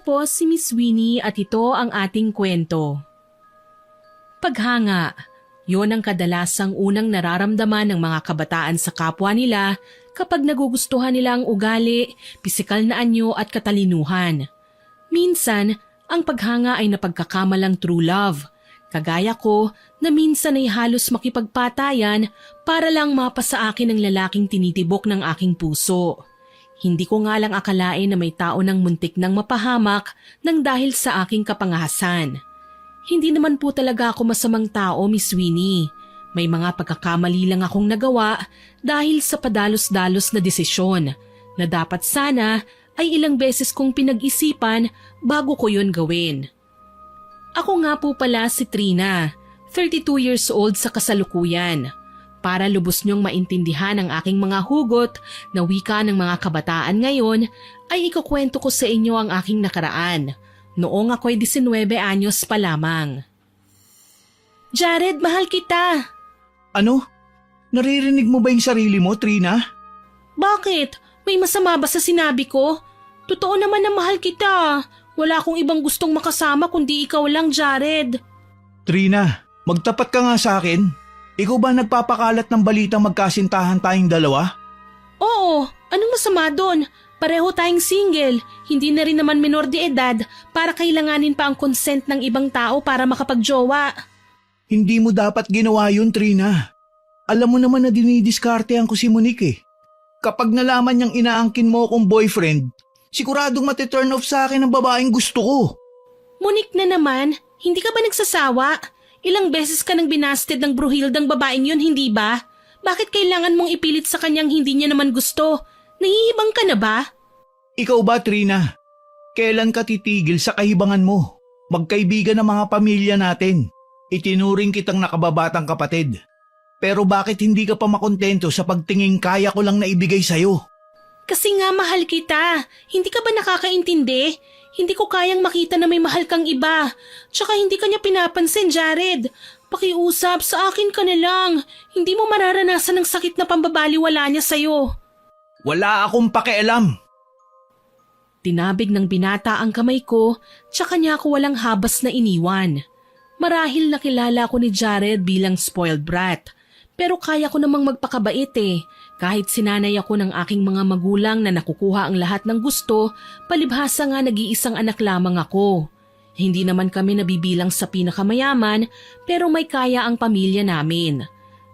po si Miss Winnie at ito ang ating kwento. Paghanga, yon ang kadalasang unang nararamdaman ng mga kabataan sa kapwa nila kapag nagugustuhan nila ang ugali, pisikal na anyo at katalinuhan. Minsan, ang paghanga ay napagkakamalang true love. Kagaya ko na minsan ay halos makipagpatayan para lang mapasa akin ang lalaking tinitibok ng aking puso. Hindi ko nga lang akalain na may tao ng muntik nang mapahamak nang dahil sa aking kapangahasan. Hindi naman po talaga ako masamang tao, Miss Winnie. May mga pagkakamali lang akong nagawa dahil sa padalos-dalos na desisyon na dapat sana ay ilang beses kong pinag-isipan bago ko yun gawin. Ako nga po pala si Trina, 32 years old sa kasalukuyan. Para lubos niyong maintindihan ang aking mga hugot na wika ng mga kabataan ngayon, ay ikukwento ko sa inyo ang aking nakaraan. Noong ako'y 19 anyos pa lamang. Jared, mahal kita! Ano? Naririnig mo ba yung sarili mo, Trina? Bakit? May masama ba sa sinabi ko? Totoo naman na mahal kita. Wala akong ibang gustong makasama kundi ikaw lang, Jared. Trina, magtapat ka nga sa akin. Ikaw ba nagpapakalat ng balitang magkasintahan tayong dalawa? Oo, anong masama doon? Pareho tayong single, hindi na rin naman minor de edad para kailanganin pa ang consent ng ibang tao para makapagjowa. Hindi mo dapat ginawa yun, Trina. Alam mo naman na dinidiskartehan ko si Monique eh. Kapag nalaman niyang inaangkin mo akong boyfriend, siguradong mati-turn off sa akin ang babaeng gusto ko. Monique na naman, hindi ka ba nagsasawa? Ilang beses ka nang binasted ng bruhildang babaeng yun, hindi ba? Bakit kailangan mong ipilit sa kanyang hindi niya naman gusto? Nahihibang ka na ba? Ikaw ba, Trina? Kailan ka titigil sa kahibangan mo? Magkaibigan ng mga pamilya natin. Itinuring kitang nakababatang kapatid. Pero bakit hindi ka pa makontento sa pagtingin kaya ko lang na ibigay sa'yo? Kasi nga mahal kita. Hindi ka ba nakakaintindi? Hindi ko kayang makita na may mahal kang iba. Tsaka hindi ka niya pinapansin, Jared. Pakiusap, sa akin ka na lang. Hindi mo mararanasan ang sakit na pambabaliwala niya sa'yo. Wala akong pakialam. Tinabig ng binata ang kamay ko, tsaka niya ako walang habas na iniwan. Marahil nakilala ko ni Jared bilang spoiled brat. Pero kaya ko namang magpakabait eh. Kahit sinanay ako ng aking mga magulang na nakukuha ang lahat ng gusto, palibhasa nga nag-iisang anak lamang ako. Hindi naman kami nabibilang sa pinakamayaman, pero may kaya ang pamilya namin.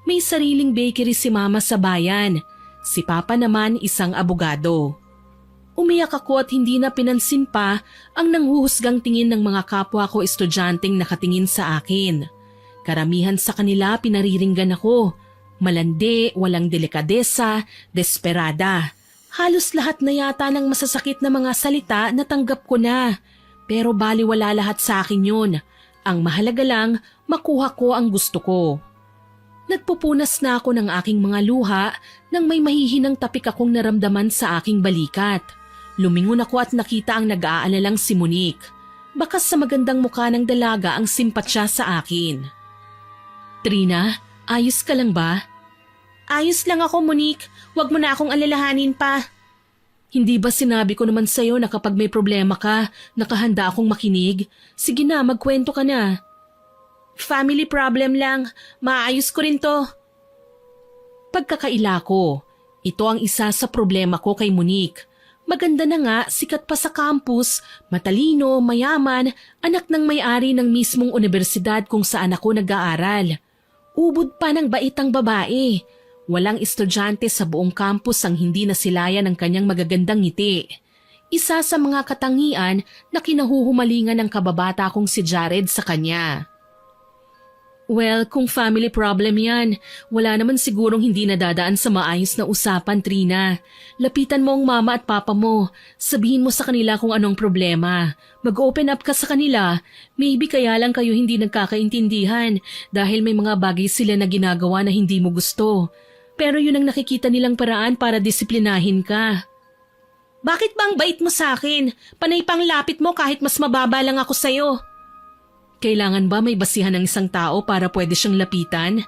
May sariling bakery si mama sa bayan. Si papa naman isang abogado. Umiyak ako at hindi na pinansin pa ang nanghuhusgang tingin ng mga kapwa ko estudyanteng nakatingin sa akin. Karamihan sa kanila pinariringgan ako. Malandi, walang delikadesa, desperada. Halos lahat na yata ng masasakit na mga salita natanggap ko na. Pero baliwala lahat sa akin yun. Ang mahalaga lang, makuha ko ang gusto ko. Nagpupunas na ako ng aking mga luha nang may mahihinang tapik akong naramdaman sa aking balikat. Lumingon ako at nakita ang nag-aalalang si Monique. Baka sa magandang mukha ng dalaga ang simpatsya sa akin. Trina, ayos ka lang ba? Ayos lang ako, Monique. Huwag mo na akong alalahanin pa. Hindi ba sinabi ko naman sa'yo na kapag may problema ka, nakahanda akong makinig? Sige na, magkwento ka na. Family problem lang. Maayos ko rin to. Pagkakaila ko, ito ang isa sa problema ko kay Monique. Maganda na nga, sikat pa sa campus, matalino, mayaman, anak ng may-ari ng mismong universidad kung saan ako nag-aaral. Ubod pa ng baitang babae. Walang estudyante sa buong campus ang hindi nasilayan ng kanyang magagandang ngiti. Isa sa mga katangian na kinahuhumalingan ng kababata kong si Jared sa kanya. Well, kung family problem yan, wala naman sigurong hindi nadadaan sa maayos na usapan, Trina. Lapitan mo ang mama at papa mo. Sabihin mo sa kanila kung anong problema. Mag-open up ka sa kanila. Maybe kaya lang kayo hindi nagkakaintindihan dahil may mga bagay sila na ginagawa na hindi mo gusto. Pero yun ang nakikita nilang paraan para disiplinahin ka. Bakit ba ang bait mo sa akin? Panay pang lapit mo kahit mas mababa lang ako sa'yo. Kailangan ba may basihan ng isang tao para pwede siyang lapitan?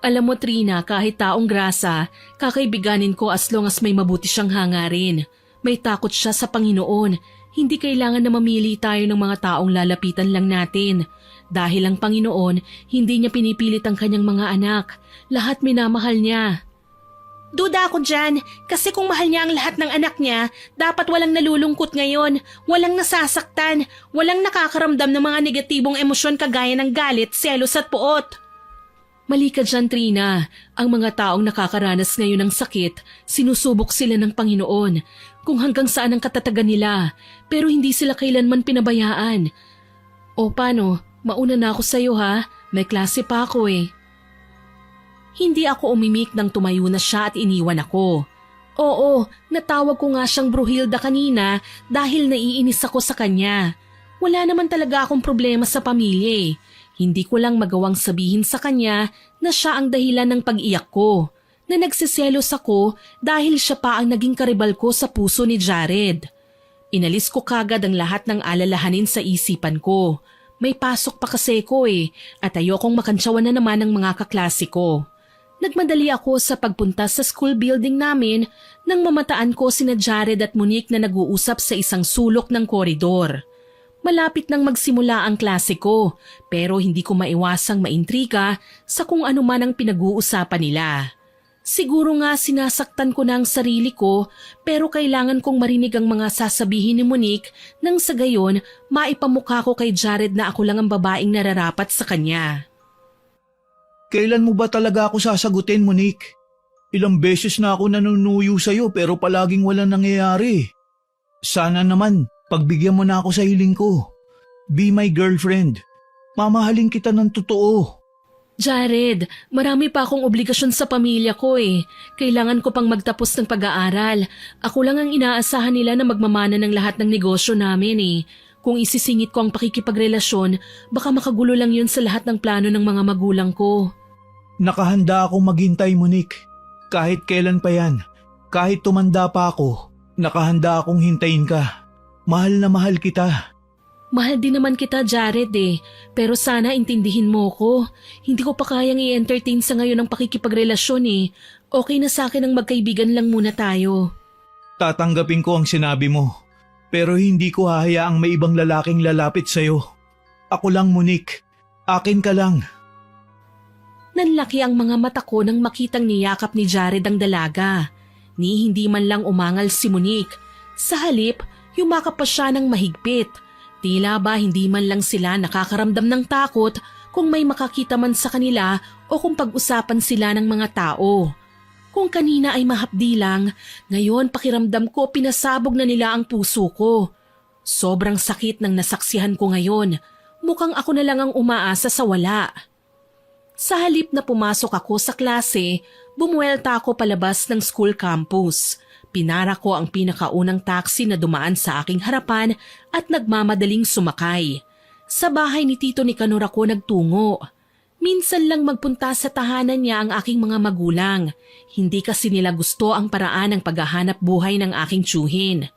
Alam mo, Trina, kahit taong grasa, kakaibiganin ko as long as may mabuti siyang hangarin. May takot siya sa Panginoon. Hindi kailangan na mamili tayo ng mga taong lalapitan lang natin. Dahil ang Panginoon, hindi niya pinipilit ang kanyang mga anak. Lahat minamahal niya. Duda ako dyan, kasi kung mahal niya ang lahat ng anak niya, dapat walang nalulungkot ngayon, walang nasasaktan, walang nakakaramdam ng mga negatibong emosyon kagaya ng galit, selos at puot. Mali ka dyan, Trina. Ang mga taong nakakaranas ngayon ng sakit, sinusubok sila ng Panginoon kung hanggang saan ang katatagan nila, pero hindi sila kailanman pinabayaan. O paano, mauna na ako sa'yo ha, may klase pa ako eh. Hindi ako umimik nang tumayo na siya at iniwan ako. Oo, natawag ko nga siyang Bruhilda kanina dahil naiinis ako sa kanya. Wala naman talaga akong problema sa pamilya eh. Hindi ko lang magawang sabihin sa kanya na siya ang dahilan ng pag-iyak ko, na nagsiselos ako dahil siya pa ang naging karibal ko sa puso ni Jared. Inalis ko kagad ang lahat ng alalahanin sa isipan ko. May pasok pa kasi ko eh, at ayokong makantsawan na naman ng mga kaklase ko. Nagmadali ako sa pagpunta sa school building namin nang mamataan ko sina Jared at Monique na nag-uusap sa isang sulok ng koridor. Malapit nang magsimula ang klase ko, pero hindi ko maiwasang maintriga sa kung ano man ang pinag-uusapan nila. Siguro nga sinasaktan ko na ang sarili ko, pero kailangan kong marinig ang mga sasabihin ni Monique nang sa gayon maipamukha ko kay Jared na ako lang ang babaeng nararapat sa kanya. Kailan mo ba talaga ako sasagutin, Monique? Ilang beses na ako nanunuyo sa'yo pero palaging walang nangyayari. Sana naman, pagbigyan mo na ako sa hiling ko. Be my girlfriend. Mamahalin kita ng totoo. Jared, marami pa akong obligasyon sa pamilya ko eh. Kailangan ko pang magtapos ng pag-aaral. Ako lang ang inaasahan nila na magmamana ng lahat ng negosyo namin eh. Kung isisingit ko ang pakikipagrelasyon, baka makagulo lang yun sa lahat ng plano ng mga magulang ko. Nakahanda akong maghintay, Monique. Kahit kailan pa yan. Kahit tumanda pa ako, nakahanda akong hintayin ka. Mahal na mahal kita. Mahal din naman kita, Jared eh. Pero sana intindihin mo ko. Hindi ko pa kayang i-entertain sa ngayon ang pakikipagrelasyon eh. Okay na sa akin ang magkaibigan lang muna tayo. Tatanggapin ko ang sinabi mo. Pero hindi ko hahayaang may ibang lalaking lalapit sa'yo. Ako lang, Monique. Akin ka lang. Nanlaki ang mga mata ko nang makitang niyakap ni Jared ang dalaga. Ni hindi man lang umangal si Monique. Sa halip, yumakap pa siya ng mahigpit. Tila ba hindi man lang sila nakakaramdam ng takot kung may makakita man sa kanila o kung pag-usapan sila ng mga tao. Kung kanina ay mahapdi lang, ngayon pakiramdam ko pinasabog na nila ang puso ko. Sobrang sakit ng nasaksihan ko ngayon. Mukhang ako na lang ang umaasa sa wala. Sa halip na pumasok ako sa klase, bumuelta ako palabas ng school campus. Pinara ko ang pinakaunang taxi na dumaan sa aking harapan at nagmamadaling sumakay. Sa bahay ni Tito Nicanor ako nagtungo. Minsan lang magpunta sa tahanan niya ang aking mga magulang. Hindi kasi nila gusto ang paraan ng paghahanap buhay ng aking tiyuhin.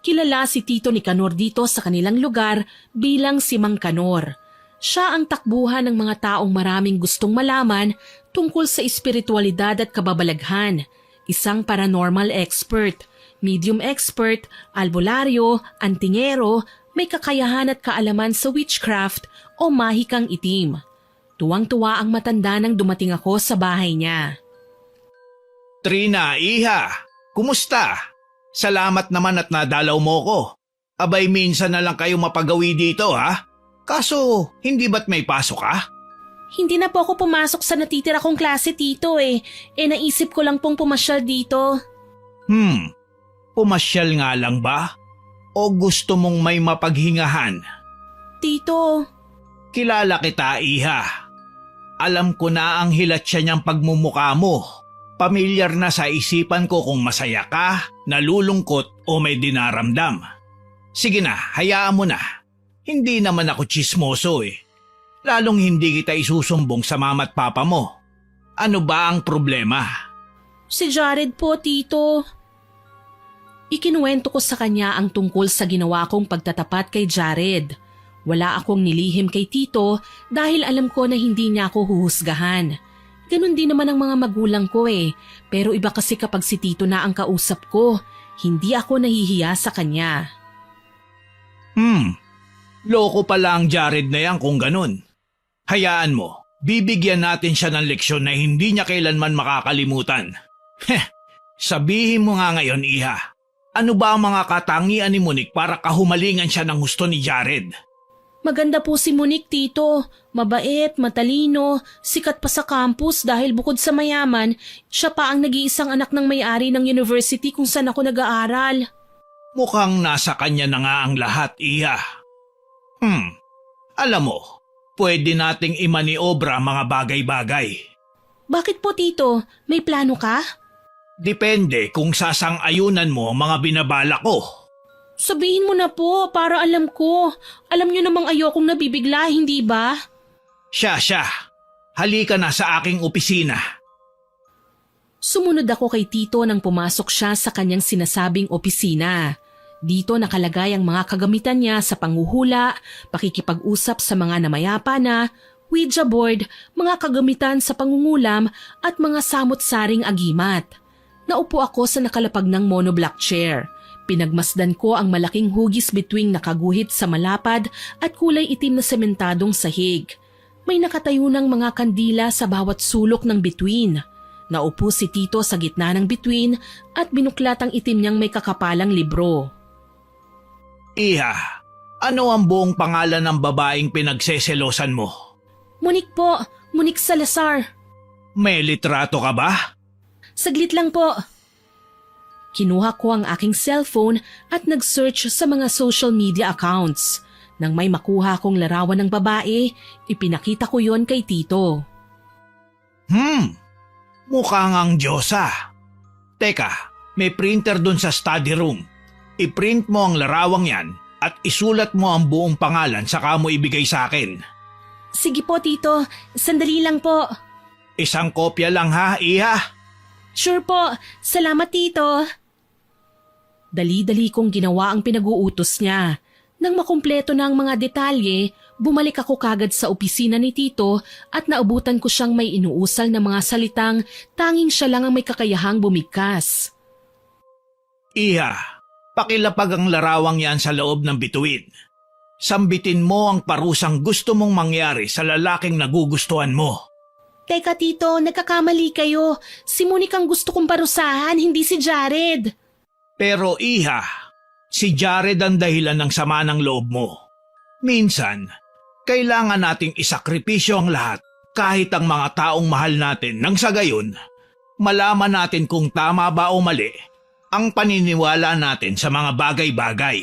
Kilala si Tito Nicanor dito sa kanilang lugar bilang si Mang Canor. Siya ang takbuhan ng mga taong maraming gustong malaman tungkol sa espiritualidad at kababalaghan. Isang paranormal expert, medium expert, albularyo, antingero, may kakayahan at kaalaman sa witchcraft o mahikang itim. Tuwang-tuwa ang matanda nang dumating ako sa bahay niya. Trina, iha, kumusta? Salamat naman at nadalaw mo ko. Abay minsan na lang kayo mapagawi dito ha? Kaso, hindi ba't may pasok ka? Hindi na po ako pumasok sa natitira kong klase, Tito eh. Naisip ko lang pong pumasyal dito. Pumasyal nga lang ba? O gusto mong may mapaghingahan? Tito. Kilala kita, iha. Alam ko na ang hilatsya niyang pagmumuka mo. Pamilyar na sa isipan ko kung masaya ka, nalulungkot o may dinaramdam. Sige na, hayaan mo na. Hindi naman ako tsismoso eh. Lalong hindi kita isusumbong sa mama at papa mo. Ano ba ang problema? Si Jared po, Tito. Ikinuwento ko sa kanya ang tungkol sa ginawa kong pagtatapat kay Jared. Wala akong nilihim kay Tito dahil alam ko na hindi niya ako huhusgahan. Ganon din naman ang mga magulang ko eh. Pero iba kasi kapag si Tito na ang kausap ko, hindi ako nahihiya sa kanya. Loko pala ang Jared na yan kung ganun. Hayaan mo, bibigyan natin siya ng leksyon na hindi niya kailanman makakalimutan. Sabihin mo nga ngayon, Iha, ano ba ang mga katangian ni Monique para kahumalingan siya ng gusto ni Jared? Maganda po si Monique, Tito. Mabait, matalino, sikat pa sa campus dahil bukod sa mayaman, siya pa ang nag-iisang anak ng may-ari ng university kung saan ako nag-aaral. Mukhang nasa kanya na nga ang lahat, Iha. Alam mo, pwede nating imaniobra mga bagay-bagay. Bakit po, Tito? May plano ka? Depende kung sasang-ayunan mo ang mga binabala ko. Sabihin mo na po para alam ko. Alam niyo namang ayokong nabibigla, hindi ba? Siya. Halika na sa aking opisina. Sumunod ako kay Tito nang pumasok siya sa kanyang sinasabing opisina. Dito nakalagay ang mga kagamitan niya sa panghuhula, pakikipag-usap sa mga namayapa na, Ouija board, mga kagamitan sa pangungulam at mga samot-saring agimat. Naupo ako sa nakalapag ng monoblock chair. Pinagmasdan ko ang malaking hugis bituing nakaguhit sa malapad at kulay itim na sementadong sahig. May nakatayo ng mga kandila sa bawat sulok ng bituin. Naupo si Tito sa gitna ng bituin at binuklat ang itim niyang may kakapalang libro. Iha, ano ang buong pangalan ng babaeng pinagseselosan mo? Monique po, Monique Salazar. May litrato ka ba? Saglit lang po. Kinuha ko ang aking cellphone at nag-search sa mga social media accounts. Nang may makuha kong larawan ng babae, ipinakita ko yon kay Tito. Mukhang ang Diyosa. Teka, may printer dun sa study room. I-print mo ang larawang yan at isulat mo ang buong pangalan saka mo ibigay sa akin. Sige po, Tito. Sandali lang po. Isang kopya lang ha, Iha? Sure po. Salamat, Tito. Dali-dali kong ginawa ang pinag-uutos niya. Nang makumpleto na ang mga detalye, bumalik ako kagad sa opisina ni Tito at naubutan ko siyang may inuusal na mga salitang tanging siya lang ang may kakayahang bumigkas. Iha, pakilapag ang larawang yan sa loob ng bituin. Sambitin mo ang parusang gusto mong mangyari sa lalaking nagugustuhan mo. Teka, Tito, nagkakamali kayo. Si Monique ang gusto kong parusahan, hindi si Jared. Pero Iha, si Jared ang dahilan ng sama ng loob mo. Minsan, kailangan nating isakripisyo ang lahat kahit ang mga taong mahal natin nang sa gayon, malaman natin kung tama ba o mali ang paniniwala natin sa mga bagay-bagay.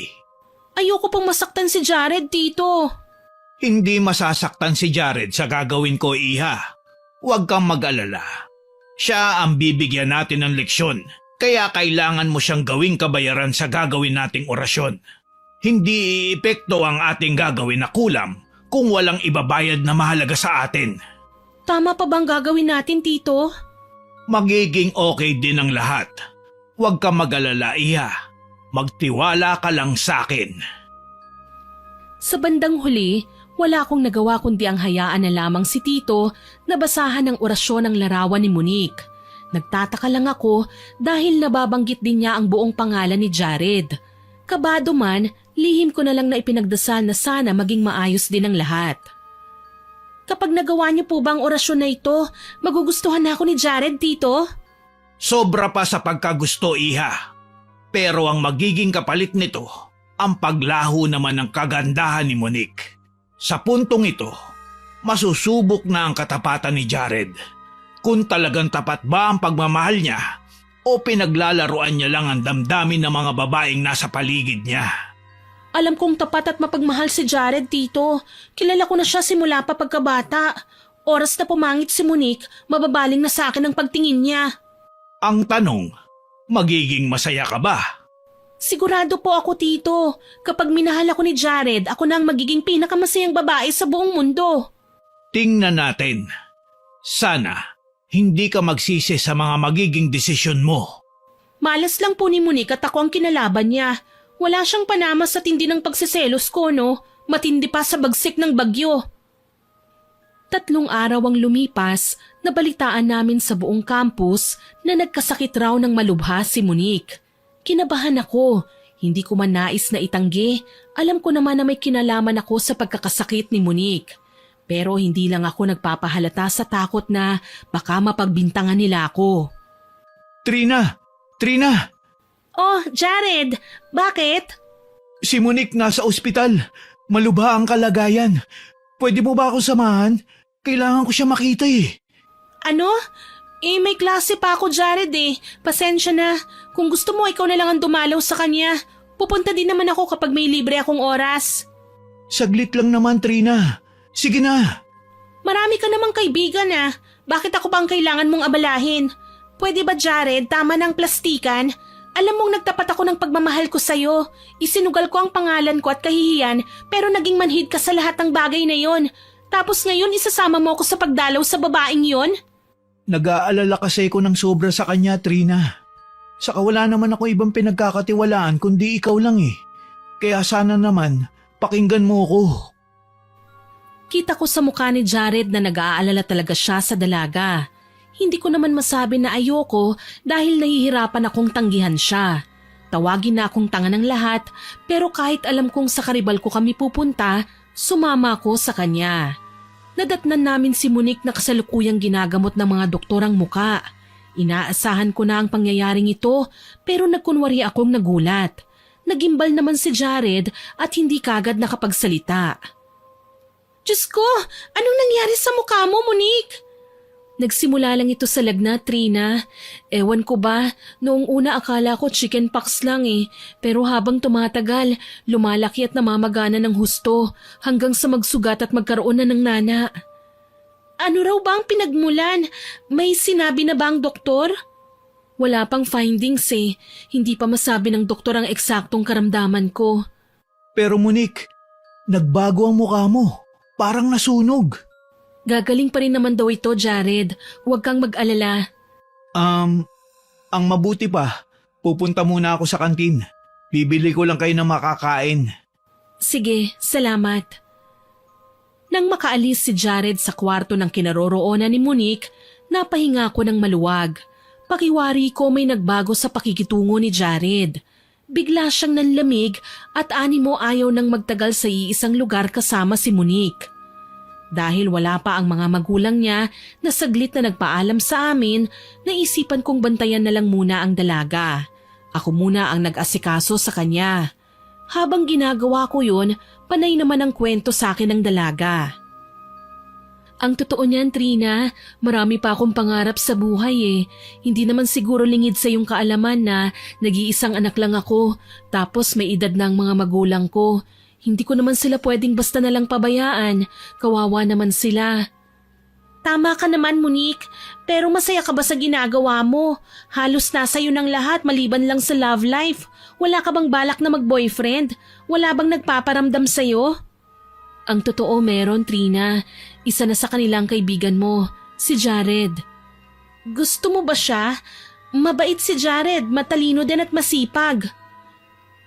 Ayoko pong masaktan si Jared, Tito. Hindi masasaktan si Jared sa gagawin ko, Iha. Huwag kang mag-alala. Siya ang bibigyan natin ng leksyon. Kaya kailangan mo siyang gawing kabayaran sa gagawin nating orasyon. Hindi iepekto ang ating gagawin na kulam kung walang ibabayad na mahalaga sa atin. Tama pa bang gagawin natin, Tito? Magiging okay din ang lahat. Huwag kang mag-alala, Iha. Magtiwala ka lang sa akin. Sa bandang huli, wala akong nagawa kundi ang hayaan na lamang si Tito na basahan ang orasyon ng larawan ni Monique. Nagtataka lang ako dahil nababanggit din niya ang buong pangalan ni Jared. Kabado man, lihim ko na lang na ipinagdasal na sana maging maayos din ang lahat. Kapag nagawa niyo po ba ang orasyon na ito, magugustuhan na ako ni Jared, Tito? Sobra pa sa pagkagusto, Iha. Pero ang magiging kapalit nito, ang paglaho naman ng kagandahan ni Monique. Sa puntong ito, masusubok na ang katapatan ni Jared. Kung talagang tapat ba ang pagmamahal niya o pinaglalaruan niya lang ang damdamin ng mga babaeng nasa paligid niya. Alam kong tapat at mapagmahal si Jared, Tito. Kilala ko na siya simula pa pagkabata. Oras na pumangit si Monique, mababaling na sa akin ang pagtingin niya. Ang tanong, magiging masaya ka ba? Sigurado po ako, Tito. Kapag minahal ako ni Jared, ako na ang magiging pinakamasayang babae sa buong mundo. Tingnan natin. Sana hindi ka magsisi sa mga magiging desisyon mo. Malas lang po ni Monique at ako ang kinalaban niya. Wala siyang panama sa tindi ng pagsiselos ko, no? Matindi pa sa bagsik ng bagyo. 3 araw ang lumipas, nabalitaan namin sa buong campus na nagkasakit raw ng malubha si Monique. Kinabahan ako, hindi ko man nais na itanggi Alam ko naman na may kinalaman ako sa pagkakasakit ni Monique. Pero hindi lang ako nagpapahalata sa takot na baka mapagbintangan nila ako. Trina! Trina! Oh, Jared! Bakit? Si Monique nasa ospital. Malubha ang kalagayan. Pwede mo ba ako samahan? Kailangan ko siya makita eh. Ano? May klase pa ako, Jared eh. Pasensya na. Kung gusto mo, ikaw na lang ang dumalaw sa kanya. Pupunta din naman ako kapag may libre akong oras. Saglit lang naman, Trina. Sige na. Marami ka namang kaibigan ah. Bakit ako ba ang kailangan mong abalahin? Pwede ba, Jared, tama ng plastikan? Alam mong nagtapat ako ng pagmamahal ko sa'yo. Isinugal ko ang pangalan ko at kahihiyan pero naging manhid ka sa lahat ng bagay na yon. Tapos ngayon isasama mo ako sa pagdalaw sa babaeng yon? Nag-aalala kasi ko ng sobra sa kanya, Trina. Saka wala naman ako ibang pinagkakatiwalaan kundi ikaw lang eh. Kaya sana naman, pakinggan mo ko. Kita ko sa mukha ni Jared na nag-aalala talaga siya sa dalaga. Hindi ko naman masabi na ayoko dahil nahihirapan akong tanggihan siya. Tawagin na akong tanga ng lahat pero kahit alam kong sa karibal ko kami pupunta, sumama ako sa kanya. Nadatnan namin si Monique na kasalukuyang ginagamot ng mga doktor ang muka. Inaasahan ko na ang pangyayaring ito pero nagkunwari akong nagulat. Nagimbal naman si Jared at hindi kagad nakapagsalita. Diyos ko, anong nangyari sa mukha mo, Monique? Nagsimula lang ito sa lagnat, Trina. Ewan ko ba, noong una akala ko chickenpox lang eh. Pero habang tumatagal, lumalaki at namamagana ng husto hanggang sa magsugat at magkaroon na ng nana. Ano raw ba ang pinagmulan? May sinabi na ba ang doktor? Wala pang findings eh. Hindi pa masabi ng doktor ang eksaktong karamdaman ko. Pero Monique, nagbago ang mukha mo. Parang nasunog. Gagaling pa rin naman daw ito, Jared. Huwag kang mag-alala. Ang mabuti pa, pupunta muna ako sa kantin. Bibili ko lang kayo ng makakain. Sige, salamat. Nang makaalis si Jared sa kwarto ng kinaroroonan ni Monique, napahinga ko ng maluwag. Pakiwari ko may nagbago sa pakikitungo ni Jared. Bigla siyang nanlamig at animo ayaw nang magtagal sa iisang lugar kasama si Monique. Dahil wala pa ang mga magulang niya na saglit na nagpaalam sa amin, naisipan kong bantayan na lang muna ang dalaga. Ako muna ang nag-asikaso sa kanya. Habang ginagawa ko yun, panay naman ang kwento sa akin ng dalaga. Ang totoo niyan, Trina, marami pa akong pangarap sa buhay eh. Hindi naman siguro lingid sa iyong kaalaman na nag-iisang anak lang ako, tapos may edad na ang mga magulang ko. Hindi ko naman sila pwedeng basta na lang pabayaan. Kawawa naman sila. Tama ka naman, Monique. Pero masaya ka ba sa ginagawa mo? Halos nasa iyo ng lahat maliban lang sa love life. Wala ka bang balak na mag-boyfriend? Wala bang nagpaparamdam sa'yo? Ang totoo meron, Trina. Isa na sa kanilang kaibigan mo, si Jared. Gusto mo ba siya? Mabait si Jared, matalino din at masipag.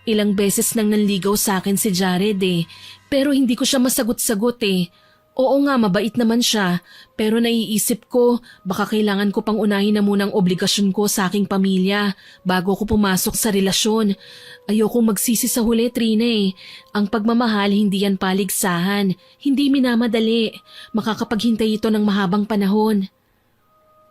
Ilang beses nang nanligaw sa akin si Jared eh, pero hindi ko siya masagot-sagot eh. Oo nga, mabait naman siya, pero naiisip ko baka kailangan ko pang unahin na munang obligasyon ko sa aking pamilya bago ko pumasok sa relasyon. Ayokong magsisi sa huli, Trina eh. Ang pagmamahal hindi yan paligsahan, hindi minamadali. Makakapaghintay ito ng mahabang panahon.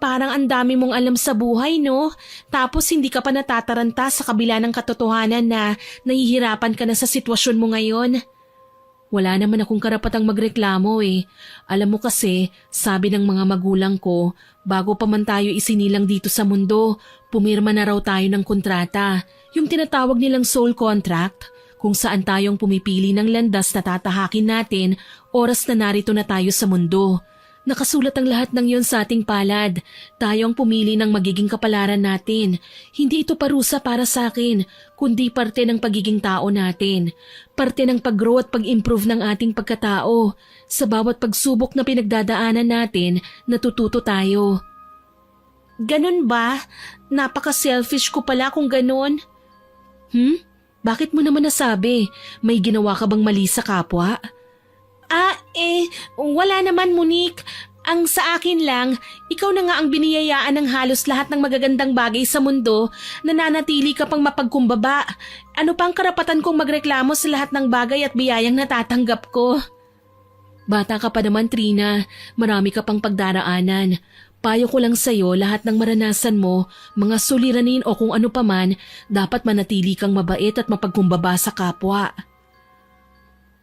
Parang ang dami mong alam sa buhay, no? Tapos hindi ka pa natataranta sa kabila ng katotohanan na nahihirapan ka na sa sitwasyon mo ngayon. Wala naman akong karapatang magreklamo eh. Alam mo kasi, sabi ng mga magulang ko, bago pa man tayo isinilang dito sa mundo, pumirma na raw tayo ng kontrata. Yung tinatawag nilang soul contract, kung saan tayong pumipili ng landas na tatahakin natin oras na narito na tayo sa mundo. Nakasulat ang lahat ng yon sa ating palad. Tayo ang pumili ng magiging kapalaran natin. Hindi ito parusa para sa akin, kundi parte ng pagiging tao natin. Parte ng pag-grow at pag-improve ng ating pagkatao. Sa bawat pagsubok na pinagdadaanan natin, natututo tayo. Ganun ba? Napaka-selfish ko pala kung ganun. Bakit mo naman nasabi? May ginawa ka bang mali sa kapwa? Wala naman, Monique. Ang sa akin lang, ikaw na nga ang biniyayaan ng halos lahat ng magagandang bagay sa mundo, nananatili ka pang mapagkumbaba. Ano pang karapatan kong magreklamo sa lahat ng bagay at biyayang natatanggap ko? Bata ka pa naman, Trina. Marami ka pang pagdaraanan. Payo ko lang sa'yo, lahat ng maranasan mo, mga suliranin o kung ano paman, dapat manatili kang mabait at mapagkumbaba sa kapwa.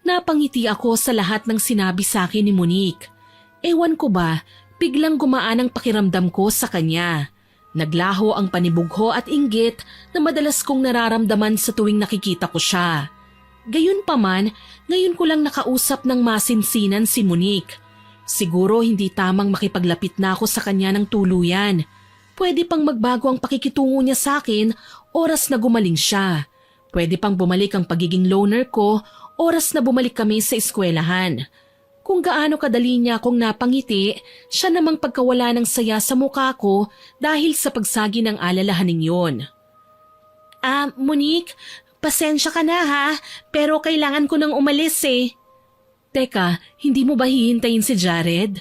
Napangiti ako sa lahat ng sinabi sa akin ni Monique. Ewan ko ba, biglang gumaan ang pakiramdam ko sa kanya. Naglaho ang panibugho at inggit na madalas kong nararamdaman sa tuwing nakikita ko siya. Gayunpaman, ngayon ko lang nakausap ng masinsinan si Monique. Siguro hindi tamang makipaglapit na ako sa kanya ng tuluyan. Pwede pang magbago ang pakikitungo niya sa akin oras na gumaling siya. Pwede pang bumalik ang pagiging loner ko oras na bumalik kami sa eskwelahan. Kung gaano kadali niya akong napangiti, siya namang pagkawala ng saya sa mukha ko dahil sa pagsagi ng alalahaning yon. Monique, pasensya ka na ha, pero kailangan ko nang umalis eh. Teka, hindi mo ba hihintayin si Jared?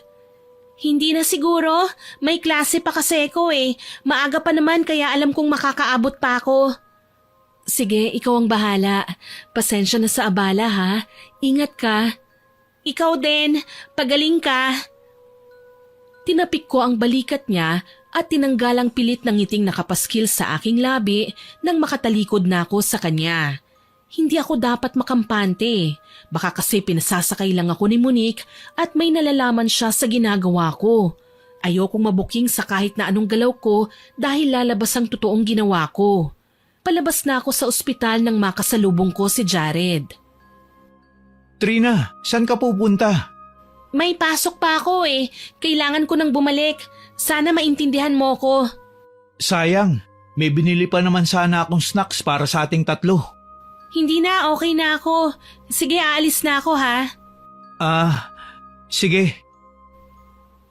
Hindi na siguro, may klase pa kasi ko eh. Maaga pa naman kaya alam kong makakaabot pa ako. Sige, ikaw ang bahala. Pasensya na sa abala ha. Ingat ka. Ikaw din, pagaling ka. Tinapik ko ang balikat niya at tinanggal ang pilit ng ngiting nakapaskil sa aking labi nang makatalikod na ako sa kanya. Hindi ako dapat makampante. Baka kasi pinasasakay lang ako ni Monique at may nalalaman siya sa ginagawa ko. Ayokong mabuking sa kahit na anong galaw ko dahil lalabas ang totoong ginawa ko. Palabas na ako sa ospital nang makasalubong ko si Jared. Trina, saan ka pupunta? May pasok pa ako eh. Kailangan ko nang bumalik. Sana maintindihan mo ko. Sayang, may binili pa naman sana akong snacks para sa ating tatlo. Hindi na, okay na ako. Sige, aalis na ako ha. Sige.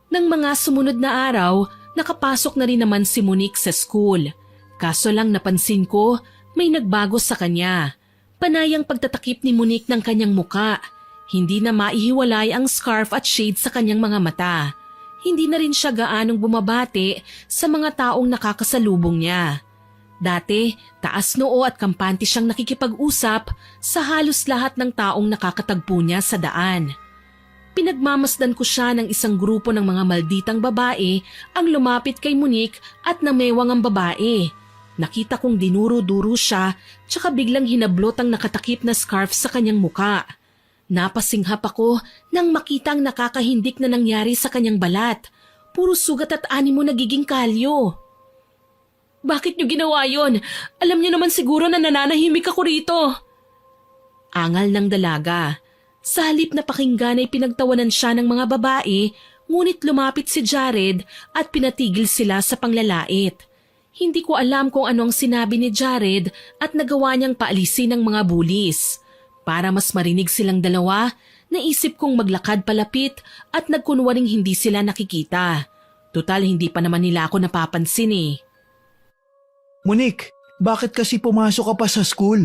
Nang mga sumunod na araw, nakapasok na rin naman si Monique sa school. Kaso lang napansin ko, may nagbago sa kanya. Panay ang pagtatakip ni Monique ng kanyang muka. Hindi na maihiwalay ang scarf at shade sa kanyang mga mata. Hindi na rin siya gaanong bumabati sa mga taong nakakasalubong niya. Dati, taas noo at kampante siyang nakikipag-usap sa halos lahat ng taong nakakatagpo niya sa daan. Pinagmamasdan ko siya ng isang grupo ng mga malditang babae ang lumapit kay Monique at namewang ang babae. Nakita kong dinuro-duro siya tsaka biglang hinablot ang nakatakip na scarf sa kanyang muka. Napasinghap ako nang makita ang nakakahindik na nangyari sa kanyang balat. Puro sugat at animo nagiging kalyo. Bakit niyo ginawa yon? Alam niyo naman siguro na nananahimik ako rito. Angal ng dalaga. Sa halip na pakinggan ay pinagtawanan siya ng mga babae, ngunit lumapit si Jared at pinatigil sila sa panglalait. Hindi ko alam kung ano ang sinabi ni Jared at nagawa niyang paalisin ng mga bulis. Para mas marinig silang dalawa, naisip kong maglakad palapit at nagkunwaring hindi sila nakikita. Tutal hindi pa naman nila ako napapansin eh. Monique, bakit kasi pumasok ka pa sa school?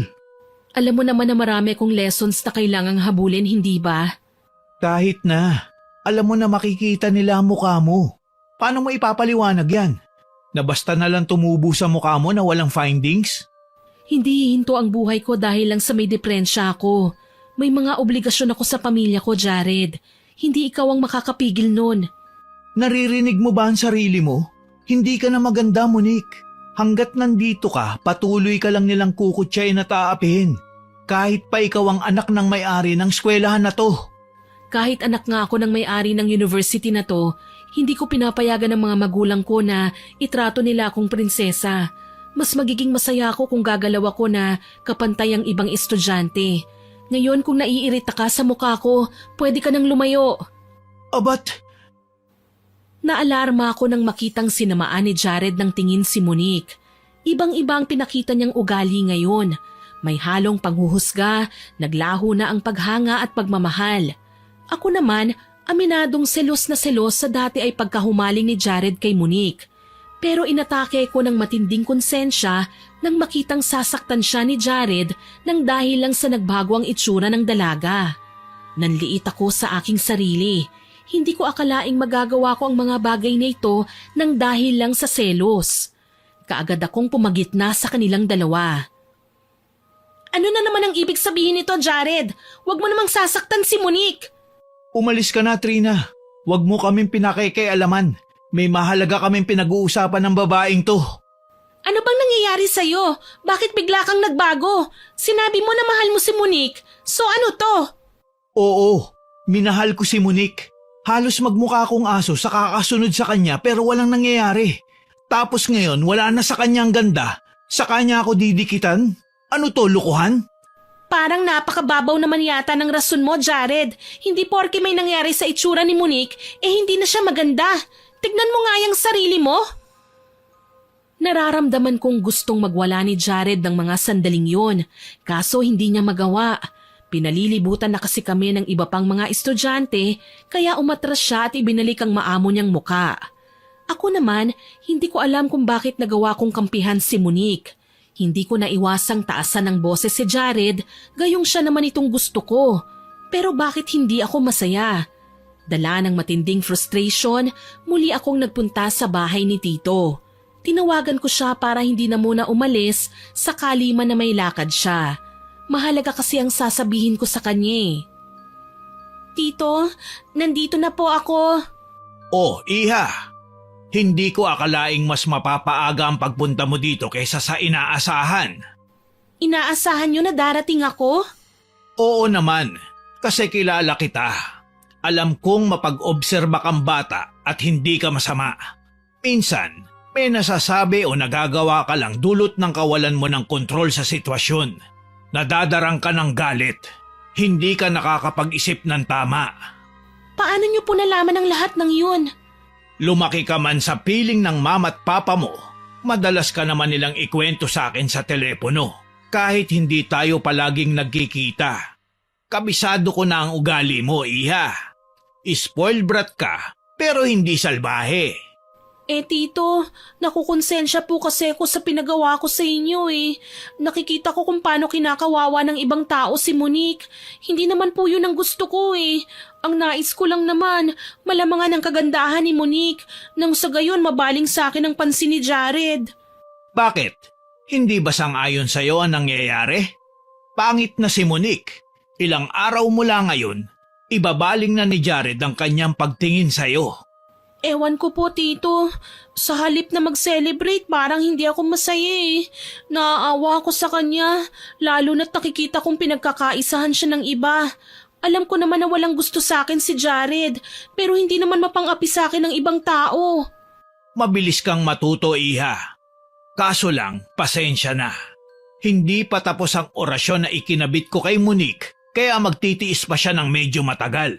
Alam mo naman na marami kong lessons na kailangang habulin, hindi ba? Kahit na. Alam mo na makikita nila ang mukha mo. Paano mo ipapaliwanag yan? Na basta na lang tumubo sa mukha mo na walang findings? Hindi hihinto ang buhay ko dahil lang sa may depresya ako. May mga obligasyon ako sa pamilya ko, Jared. Hindi ikaw ang makakapigil nun. Naririnig mo ba ang sarili mo? Hindi ka na maganda, Monique. Hanggat nandito ka, patuloy ka lang nilang kukutsayin at aapihin. Kahit pa ikaw ang anak ng may-ari ng eskwelahan na to. Kahit anak nga ako ng may-ari ng university na to, hindi ko pinapayagan ng mga magulang ko na itrato nila akong prinsesa. Mas magiging masaya ako kung gagalaw ako na kapantay ang ibang estudyante. Ngayon kung naiirita ka sa mukha ko, pwede ka nang lumayo. Abat! Naalarma ako nang makitang sinamaan ni Jared ng tingin si Monique. Ibang-ibang pinakita niyang ugali ngayon. May halong panghuhusga, naglaho na ang paghanga at pagmamahal. Ako naman, aminadong selos na selos sa dati ay pagkahumaling ni Jared kay Monique. Pero inatake ko ng matinding konsensya nang makitang sasaktan siya ni Jared nang dahil lang sa nagbago ang itsura ng dalaga. Nanliit ako sa aking sarili. Hindi ko akalaing magagawa ko ang mga bagay na ito nang dahil lang sa selos. Kaagad akong pumagitna sa kanilang dalawa. Ano na naman ang ibig sabihin nito, Jared? Huwag mo namang sasaktan si Monique. Umalis ka na, Trina. Huwag mo kaming pinakikialaman. May mahalaga kaming pinag-uusapan ng babaeng to. Ano bang nangyayari sa'yo? Bakit bigla kang nagbago? Sinabi mo na mahal mo si Monique. So ano to? Oo, minahal ko si Monique. Halos magmukha akong aso sa kakasunod sa kanya pero walang nangyayari. Tapos ngayon wala na sa kanyang ganda. Sa kanya ako didikitan? Ano to, lukuhan? Parang napakababaw naman yata ng rason mo, Jared. Hindi porke may nangyari sa itsura ni Monique, hindi na siya maganda. Tignan mo nga yung sarili mo. Nararamdaman kong gustong magwala ni Jared ng mga sandaling yun, kaso hindi niya magawa. Pinalilibutan na kasi kami ng iba pang mga estudyante, kaya umatras siya at ibinalik ang maamo niyang muka. Ako naman, hindi ko alam kung bakit nagawa kong kampihan si Monique. Hindi ko naiwasang taasan ng boses si Jared, gayong siya naman itong gusto ko. Pero bakit hindi ako masaya? Dala ng matinding frustration, muli akong nagpunta sa bahay ni Tito. Tinawagan ko siya para hindi na muna umalis sakali man na may lakad siya. Mahalaga kasi ang sasabihin ko sa kanya. Tito, nandito na po ako. Oh, Iha. Hindi ko akalaing mas mapapaaga ang pagpunta mo dito kaysa sa inaasahan. Inaasahan niyo na darating ako? Oo naman, kasi kilala kita. Alam kong mapag-obserba kang bata at hindi ka masama. Minsan, may nasasabi o nagagawa ka lang dulot ng kawalan mo ng kontrol sa sitwasyon. Nadadarang ka ng galit. Hindi ka nakakapag-isip ng tama. Paano niyo po nalaman ang lahat ng yun? Lumaki ka man sa piling ng mama at papa mo, madalas ka naman nilang ikwento sa akin sa telepono. Kahit hindi tayo palaging nagkikita. Kabisado ko na ang ugali mo, Iha. Spoiled brat ka, pero hindi salbahe. Tito, nakukonsensya po kasi ako sa pinagawa ko sa inyo. Nakikita ko kung paano kinakawawa ng ibang tao si Monique. Hindi naman po yun ang gusto ko. Ang nais ko lang naman, malamangan ang kagandahan ni Monique nang sa gayon mabaling sa akin ang pansin ni Jared. Bakit? Hindi ba sang-ayon sa'yo ang nangyayari? Pangit na si Monique. Ilang araw mula ngayon, ibabaling na ni Jared ang kanyang pagtingin sa'yo. Ewan ko po, Tito. Sa halip na mag-celebrate, parang hindi ako masaya. Naaawa ako sa kanya, lalo na't nakikita kong pinagkakaisahan siya ng iba. Alam ko naman na walang gusto sa akin si Jared, pero hindi naman mapang-api sa akin ng ibang tao. Mabilis kang matuto, Iha. Kaso lang, pasensya na. Hindi pa tapos ang orasyon na ikinabit ko kay Monique, kaya magtitiis pa siya ng medyo matagal.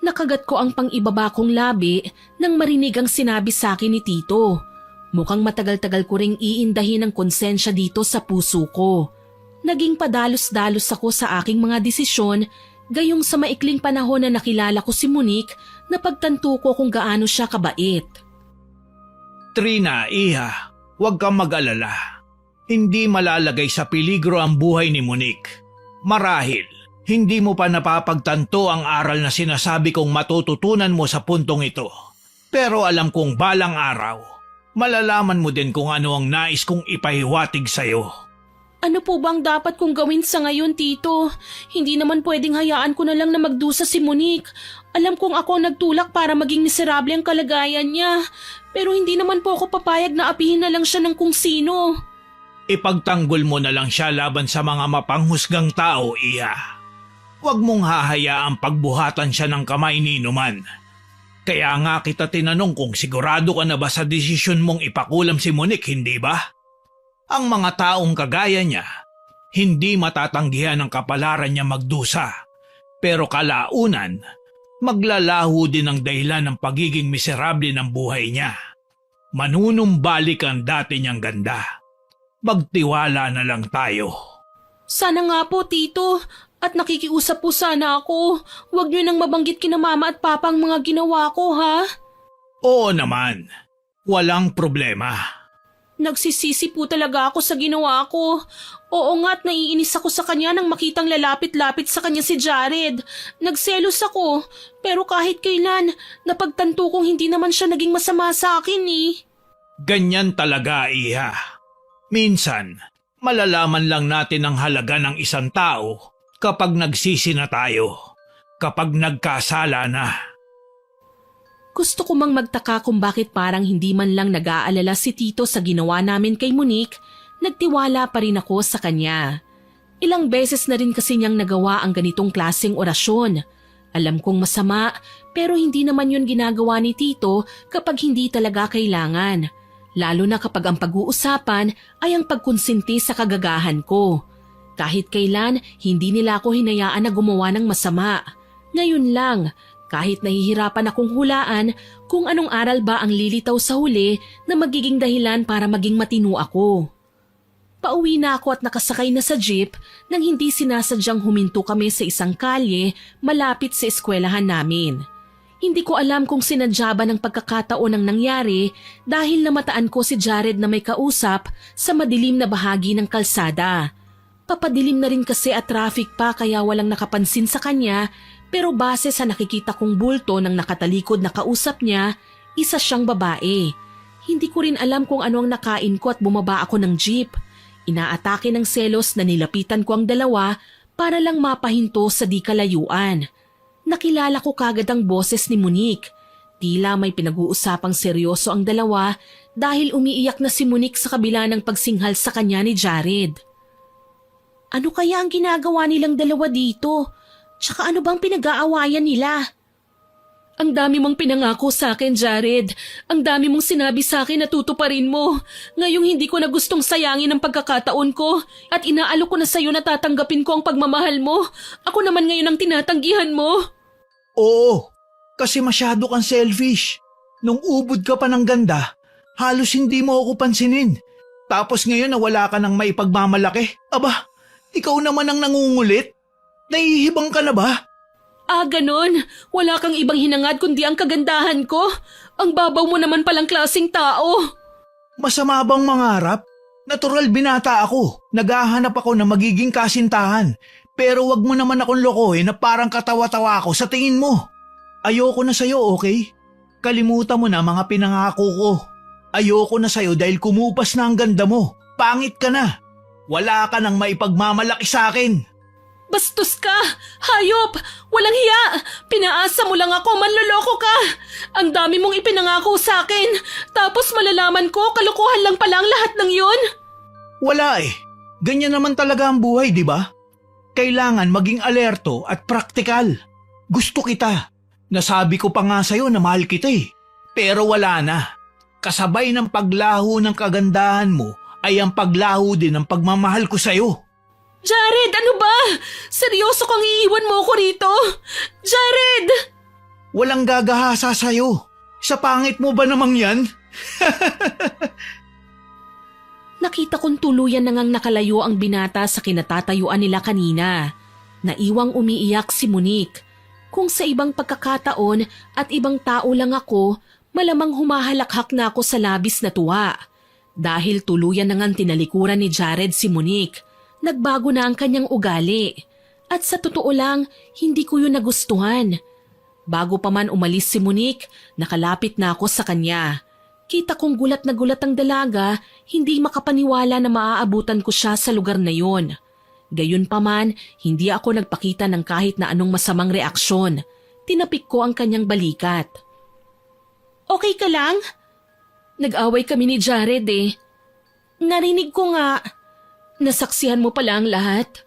Nakagat ko ang pang-ibaba kong labi nang marinig ang sinabi sa akin ni Tito. Mukhang matagal-tagal ko ring iindahin ang konsensya dito sa puso ko. Naging padalos-dalos ako sa aking mga desisyon, gayong sa maikling panahon na nakilala ko si Monique, napagtanto ko kung gaano siya kabait. Trina, Iha, huwag kang mag-alala. Hindi malalagay sa peligro ang buhay ni Monique. Marahil, hindi mo pa napapagtanto ang aral na sinasabi kong matututunan mo sa puntong ito. Pero alam kong balang araw, malalaman mo din kung ano ang nais kong ipahiwatig sa'yo. Ano po bang dapat kong gawin sa ngayon, Tito? Hindi naman pwedeng hayaan ko na lang na magdusa si Monique. Alam kong ako ang nagtulak para maging miserable ang kalagayan niya. Pero hindi naman po ako papayag na apihin na lang siya ng kung sino. Ipagtanggol mo na lang siya laban sa mga mapanghusgang tao, Iha. Huwag mong hahayaang pagbuhatan siya ng kamay ni Numan. Kaya nga kita tinanong kung sigurado ka na ba sa desisyon mong ipakulam si Monique, hindi ba? Ang mga taong kagaya niya, hindi matatanggihan ang kapalaran niya magdusa. Pero kalaunan, maglalaho din ang dahilan ng pagiging miserable ng buhay niya. Manunumbalik ang dati niyang ganda. Magtiwala na lang tayo. Sana nga po, Tito. At nakikiusap po sana ako. Huwag niyo nang mabanggit kina mama at papa ang mga ginawa ko, ha? Oo naman. Walang problema. Nagsisisi po talaga ako sa ginawa ko. Oo nga't naiinis ako sa kanya nang makitang lalapit-lapit sa kanya si Jared. Nagselos ako, pero kahit kailan, napagtanto kong hindi naman siya naging masama sa akin eh. Ganyan talaga, Iha. Minsan, malalaman lang natin ang halaga ng isang tao kapag nagsisi na tayo, kapag nagkasala na. Gusto ko mang magtaka kung bakit parang hindi man lang nag-aalala si Tito sa ginawa namin kay Monique, nagtiwala pa rin ako sa kanya. Ilang beses na rin kasi niyang nagawa ang ganitong klaseng orasyon. Alam kong masama, pero hindi naman yun ginagawa ni Tito kapag hindi talaga kailangan. Lalo na kapag ang pag-uusapan ay ang pagkonsinti sa kagagahan ko. Kahit kailan, hindi nila ako hinayaan na gumawa ng masama. Ngayon lang, kahit nahihirapan akong hulaan kung anong aral ba ang lilitaw sa huli na magiging dahilan para maging matino ako. Pauwi na ako at nakasakay na sa jeep nang hindi sinasadyang huminto kami sa isang kalye malapit sa eskwelahan namin. Hindi ko alam kung sinadya ba ng pagkakataon ang nangyari dahil namataan ko si Jared na may kausap sa madilim na bahagi ng kalsada. Papadilim na rin kasi at traffic pa kaya walang nakapansin sa kanya. Pero base sa nakikita kong bulto ng nakatalikod na kausap niya, isa siyang babae. Hindi ko rin alam kung ano ang nakain ko at bumaba ako ng jeep. Inaatake ng selos na nilapitan ko ang dalawa para lang mapahinto sa di kalayuan. Nakilala ko kagad ang boses ni Monique. Tila may pinag-uusapang seryoso ang dalawa dahil umiiyak na si Monique sa kabila ng pagsinghal sa kanya ni Jared. Ano kaya ang ginagawa nilang dalawa dito? Tsaka ano bang pinag-aawayan nila? Ang dami mong pinangako sa akin, Jared. Ang dami mong sinabi sa akin na tutuparin mo. Ngayong hindi ko na gustong sayangin ang pagkakataon ko at inaalok ko na sa'yo na tatanggapin ko ang pagmamahal mo. Ako naman ngayon ang tinatanggihan mo. Oo, kasi masyado kang selfish. Nung ubod ka pa ng ganda, halos hindi mo ako pansinin. Tapos ngayon na wala ka ng maipagmamalaki. Aba, ikaw naman ang nangungulit. Nahihibang ka na ba? Ganon. Wala kang ibang hinangad kundi ang kagandahan ko. Ang babaw mo naman palang klaseng tao. Masama bang mangarap? Natural binata ako. Naghahanap ako na magiging kasintahan. Pero wag mo naman akong lokohin na parang katawa-tawa ako sa tingin mo. Ayoko na sa'yo, okay? Kalimutan mo na mga pinangako ko. Ayoko na sa'yo dahil kumupas na ang ganda mo. Pangit ka na. Wala ka nang maipagmamalaki sa akin. Bastos ka! Hayop! Walang hiya! Pinaasa mo lang ako, manloloko ka! Ang dami mong ipinangako sa akin, tapos malalaman ko kalokohan lang pala ang lahat ng yun? Wala eh. Ganyan naman talaga ang buhay, di ba? Kailangan maging alerto at praktikal. Gusto kita. Nasabi ko pa nga sa'yo na mahal kita eh. Pero wala na. Kasabay ng paglaho ng kagandahan mo ay ang paglaho din ng pagmamahal ko sa'yo. Jared, ano ba? Seryoso kang iiwan mo ko rito? Jared! Walang gagahasa sa'yo. Sa pangit mo ba namang yan? Nakita kong tuluyan na ngang nakalayo ang binata sa kinatatayuan nila kanina. Naiwang umiiyak si Monique. Kung sa ibang pagkakataon at ibang tao lang ako, malamang humahalakhak na ako sa labis na tuwa. Dahil tuluyan na ngang tinalikuran ni Jared si Monique. Nagbago na ang kanyang ugali. At sa totoo lang, hindi ko yun nagustuhan. Bago pa man umalis si Monique, nakalapit na ako sa kanya. Kita kong gulat na gulat ang dalaga, hindi makapaniwala na maaabutan ko siya sa lugar na yon. Gayunpaman, hindi ako nagpakita ng kahit na anong masamang reaksyon. Tinapik ko ang kanyang balikat. Okay ka lang? Nag-away kami ni Jared eh. Narinig ko nga. Nasaksihan mo pala ang lahat.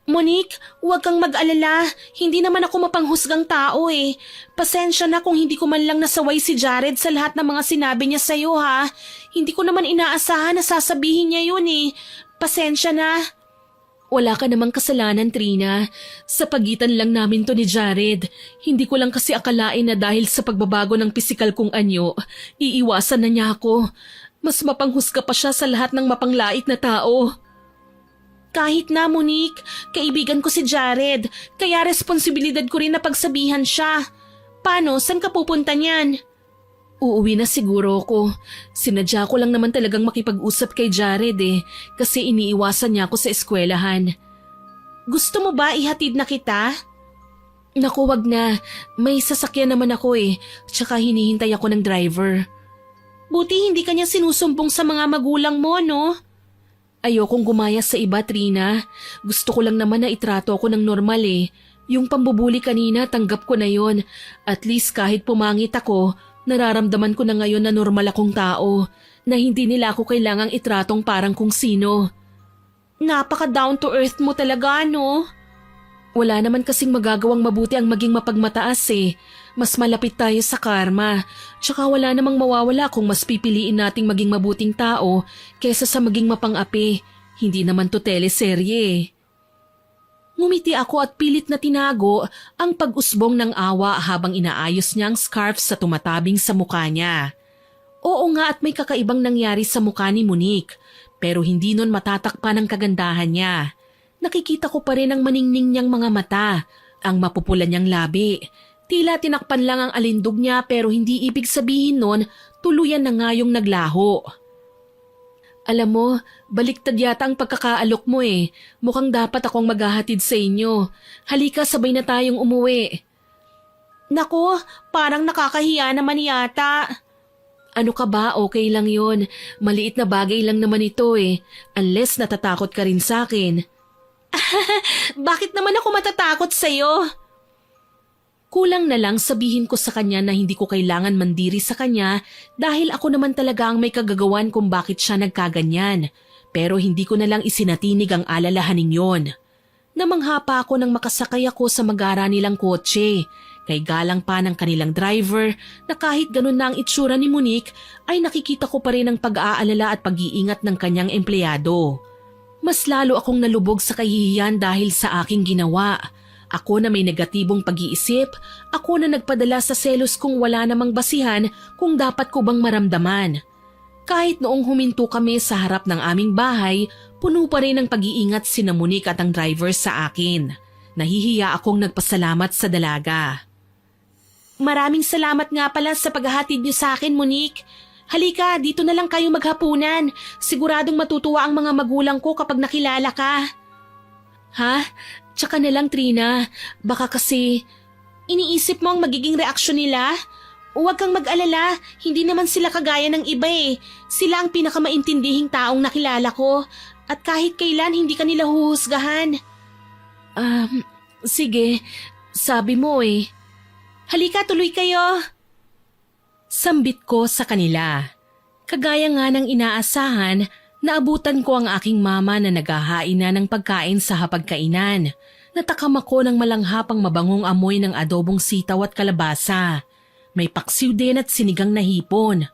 Monique, huwag kang mag-alala. Hindi naman ako mapanghusgang tao eh. Pasensya na kung hindi ko man lang nasaway si Jared sa lahat ng mga sinabi niya sa'yo ha. Hindi ko naman inaasahan na sasabihin niya yun eh. Pasensya na. Wala ka namang kasalanan, Trina. Sa pagitan lang namin to ni Jared. Hindi ko lang kasi akalain na dahil sa pagbabago ng pisikal kong anyo, iiwasan na niya ako. Mas mapanghusga pa siya sa lahat ng mapanglait na tao. Kahit na, Monique, kaibigan ko si Jared, kaya responsibilidad ko rin na pagsabihan siya. Paano? Saan ka pupunta niyan? Uuwi na siguro ako. Sinadya ko lang naman talagang makipag-usap kay Jared kasi iniiwasan niya ako sa eskwelahan. Gusto mo ba ihatid na kita? Naku, wag na. May sasakyan naman ako tsaka hinihintay ako ng driver. Buti hindi kanya sinusumbong sa mga magulang mo, no? Ayokong gumaya sa iba, Trina. Gusto ko lang naman na itrato ako ng normal Yung pambubuli kanina, tanggap ko na yon. At least kahit pumangit ako, nararamdaman ko na ngayon na normal akong tao, na hindi nila ako kailangang itratong parang kung sino. Napaka down to earth mo talaga, no? Wala naman kasing magagawang mabuti ang maging mapagmataas Mas malapit tayo sa karma. Tsaka wala namang mawawala kung mas pipiliin nating maging mabuting tao kesa sa maging mapang-api. Hindi naman to teleserye. Ngumiti ako at pilit na tinago ang pag-usbong ng awa habang inaayos niya ang scarf sa tumatabing sa mukha niya. Oo nga at may kakaibang nangyari sa mukha ni Monique, pero hindi nun matatakpan ang kagandahan niya. Nakikita ko pa rin ang maningning niyang mga mata, ang mapupula niyang labi. Tila tinakpan lang ang alindog niya pero hindi ibig sabihin nun tuluyan na nga yung naglaho. Alam mo, baliktad yata ang pagkakaalok mo Mukhang dapat akong maghahatid sa inyo. Halika, sabay na tayong umuwi. Naku, parang nakakahiya naman yata. Ano ka ba? Okay lang yon. Maliit na bagay lang naman ito Unless natatakot ka rin sa akin. Bakit naman ako matatakot sa'yo? Kulang na lang sabihin ko sa kanya na hindi ko kailangan mandiri sa kanya dahil ako naman talaga ang may kagagawan kung bakit siya nagkaganyan. Pero hindi ko na lang isinatinig ang alalahaning yon. Namangha pa ako nang makasakay ako sa magara nilang kotse. Kay galang pa ng kanilang driver na kahit ganun na ang itsura ni Monique ay nakikita ko pa rin ang pag-aalala at pag-iingat ng kanyang empleyado. Mas lalo akong nalubog sa kahihiyan dahil sa aking ginawa. Ako na may negatibong pag-iisip, ako na nagpadala sa selos kung wala namang basihan kung dapat ko bang maramdaman. Kahit noong huminto kami sa harap ng aming bahay, puno pa rin ang pag-iingat sina Monique at ang driver sa akin. Nahihiya akong nagpasalamat sa dalaga. Maraming salamat nga pala sa paghahatid niyo sa akin, Monique. Halika, dito na lang kayo maghapunan. Siguradong matutuwa ang mga magulang ko kapag nakilala ka. Ha? Tsaka na lang, Trina. Baka kasi iniisip mo ang magiging reaksyon nila? Huwag kang mag-alala, hindi naman sila kagaya ng iba Sila ang pinakamaintindihing taong nakilala ko. At kahit kailan hindi ka nila huhusgahan. Sige, sabi mo Halika, tuloy kayo. Sambit ko sa kanila. Kagaya nga ng inaasahan, naabutan ko ang aking mama na naghahain na ng pagkain sa hapagkainan. Natakam ako ng malanghapang mabangong amoy ng adobong sitaw at kalabasa. May paksiw din at sinigang na hipon.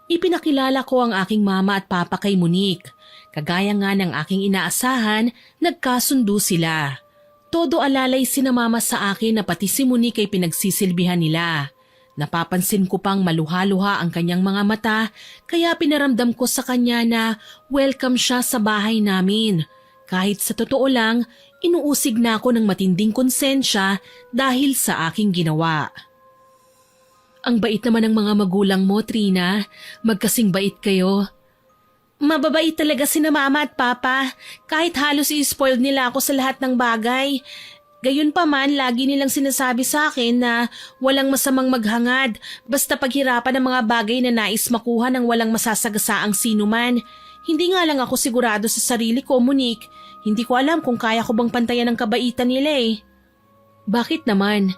Ipinakilala ko ang aking mama at papa kay Monique. Kagaya nga ng aking inaasahan, nagkasundo sila. Todo alalay sina mama sa akin na pati si Monique ay pinagsisilbihan nila. Napapansin ko pang maluha-luha ang kanyang mga mata kaya pinaramdam ko sa kanya na welcome siya sa bahay namin. Kahit sa totoo lang, inuusig na ako ng matinding konsensya dahil sa aking ginawa. Ang bait naman ng mga magulang mo, Trina. Magkasing bait kayo. Mababait talaga sina mama at papa. Kahit halos i-spoiled nila ako sa lahat ng bagay. Gayun pa man, lagi nilang sinasabi sa akin na walang masamang maghangad basta paghirapan ng mga bagay na nais makuha ng walang masasagasaang sinuman. Hindi nga lang ako sigurado sa sarili ko, Monique. Hindi ko alam kung kaya ko bang pantayan ang kabaitan nila Bakit naman?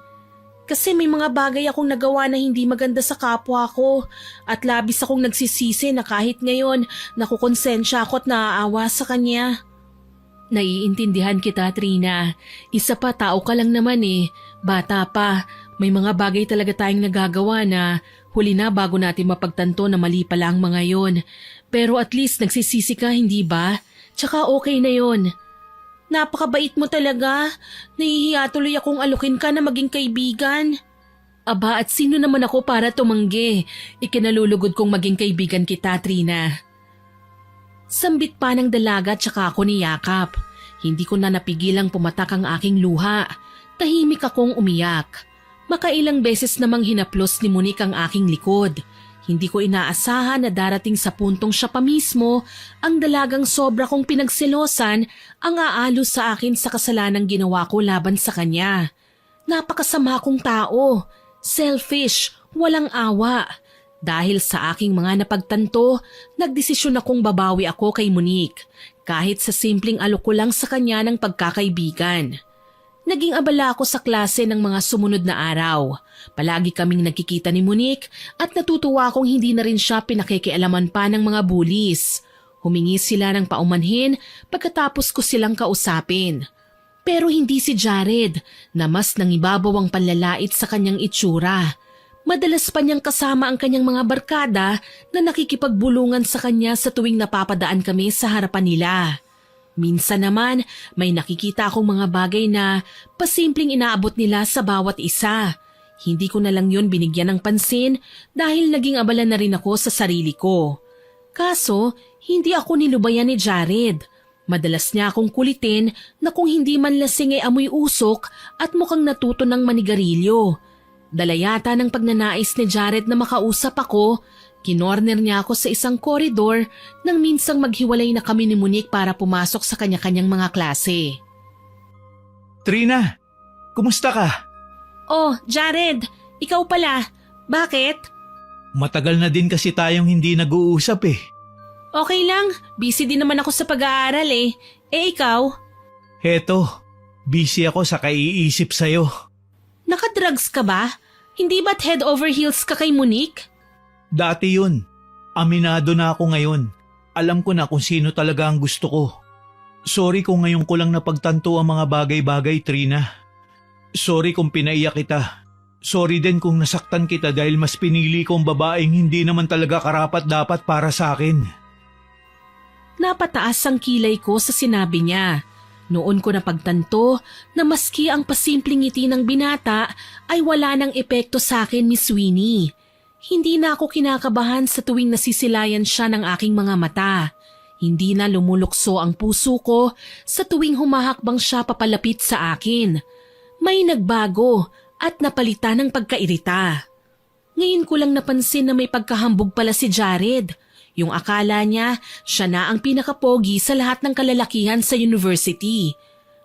Kasi may mga bagay akong nagawa na hindi maganda sa kapwa ko at labis akong nagsisisi na kahit ngayon nakukonsensya ako at naaawa sa kanya. Naiintindihan kita, Trina. Isa pa, tao ka lang naman Bata pa, may mga bagay talaga tayong nagagawa na huli na bago natin mapagtanto na mali pala ang mga yon. Pero at least nagsisisi ka, hindi ba? Tsaka okay na yon. Napakabait mo talaga. Nahihiya tuloy akong alukin ka na maging kaibigan. Aba, at sino naman ako para tumanggi? Ikinalulugod kong maging kaibigan kita, Trina. Sambit pa ng dalaga tsaka ako niyakap. Hindi ko na napigilang pumatak ang aking luha. Tahimik akong umiyak. Makailang beses namang hinaplos ni Monique ang aking likod. Hindi ko inaasahan na darating sa puntong siya pa mismo ang dalagang sobra kong pinagselosan ang aalo sa akin sa kasalanang ginawa ko laban sa kanya. Napakasama kong tao, selfish, walang awa. Dahil sa aking mga napagtanto, nagdesisyon akong babawi ako kay Monique kahit sa simpleng alok ko lang sa kanya ng pagkakaibigan. Naging abala ako sa klase ng mga sumunod na araw. Palagi kaming nagkikita ni Monique at natutuwa akong hindi na rin siya pinakikialaman pa ng mga bullies. Humingi sila ng paumanhin pagkatapos ko silang kausapin. Pero hindi si Jared na mas nangibabaw ang panlalait sa kanyang itsura. Madalas pa niyang kasama ang kanyang mga barkada na nakikipagbulungan sa kanya sa tuwing napapadaan kami sa harapan nila. Minsan naman, may nakikita akong mga bagay na pasimpleng inaabot nila sa bawat isa. Hindi ko na lang yun binigyan ng pansin dahil naging abala na rin ako sa sarili ko. Kaso, hindi ako nilubayan ni Jared. Madalas niya akong kulitin na kung hindi man lasing ay amoy usok at mukhang natuto ng manigarilyo. Dala yata ng pagnanais ni Jared na makausap ako. Kinorner niya ako sa isang koridor nang minsang maghiwalay na kami ni Monique para pumasok sa kanya-kanyang mga klase. Trina, kumusta ka? Oh, Jared, ikaw pala. Bakit? Matagal na din kasi tayong hindi nag-uusap eh. Okay lang, busy din naman ako sa pag-aaral eh. Eh ikaw? Heto, busy ako sa kaiisip sa'yo. Nakadrugs ka ba? Hindi ba't head over heels ka kay Monique? Dati yun. Aminado na ako ngayon. Alam ko na kung sino talaga ang gusto ko. Sorry kung ngayon ko lang napagtanto ang mga bagay-bagay, Trina. Sorry kung pinaiyak kita. Sorry din kung nasaktan kita dahil mas pinili kong babaeng hindi naman talaga karapat-dapat para sa akin. Napataas ang kilay ko sa sinabi niya. Noon ko napagtanto na maski ang pasimpleng ngiti ng binata ay wala ng epekto sa akin, Miss Winnie. Hindi na ako kinakabahan sa tuwing nasisilayan siya ng aking mga mata. Hindi na lumulukso ang puso ko sa tuwing humahakbang siya papalapit sa akin. May nagbago at napalitan ng pagkairita. Ngayon ko lang napansin na may pagkahambog pala si Jared. Yung akala niya, siya na ang pinakapogi sa lahat ng kalalakihan sa university.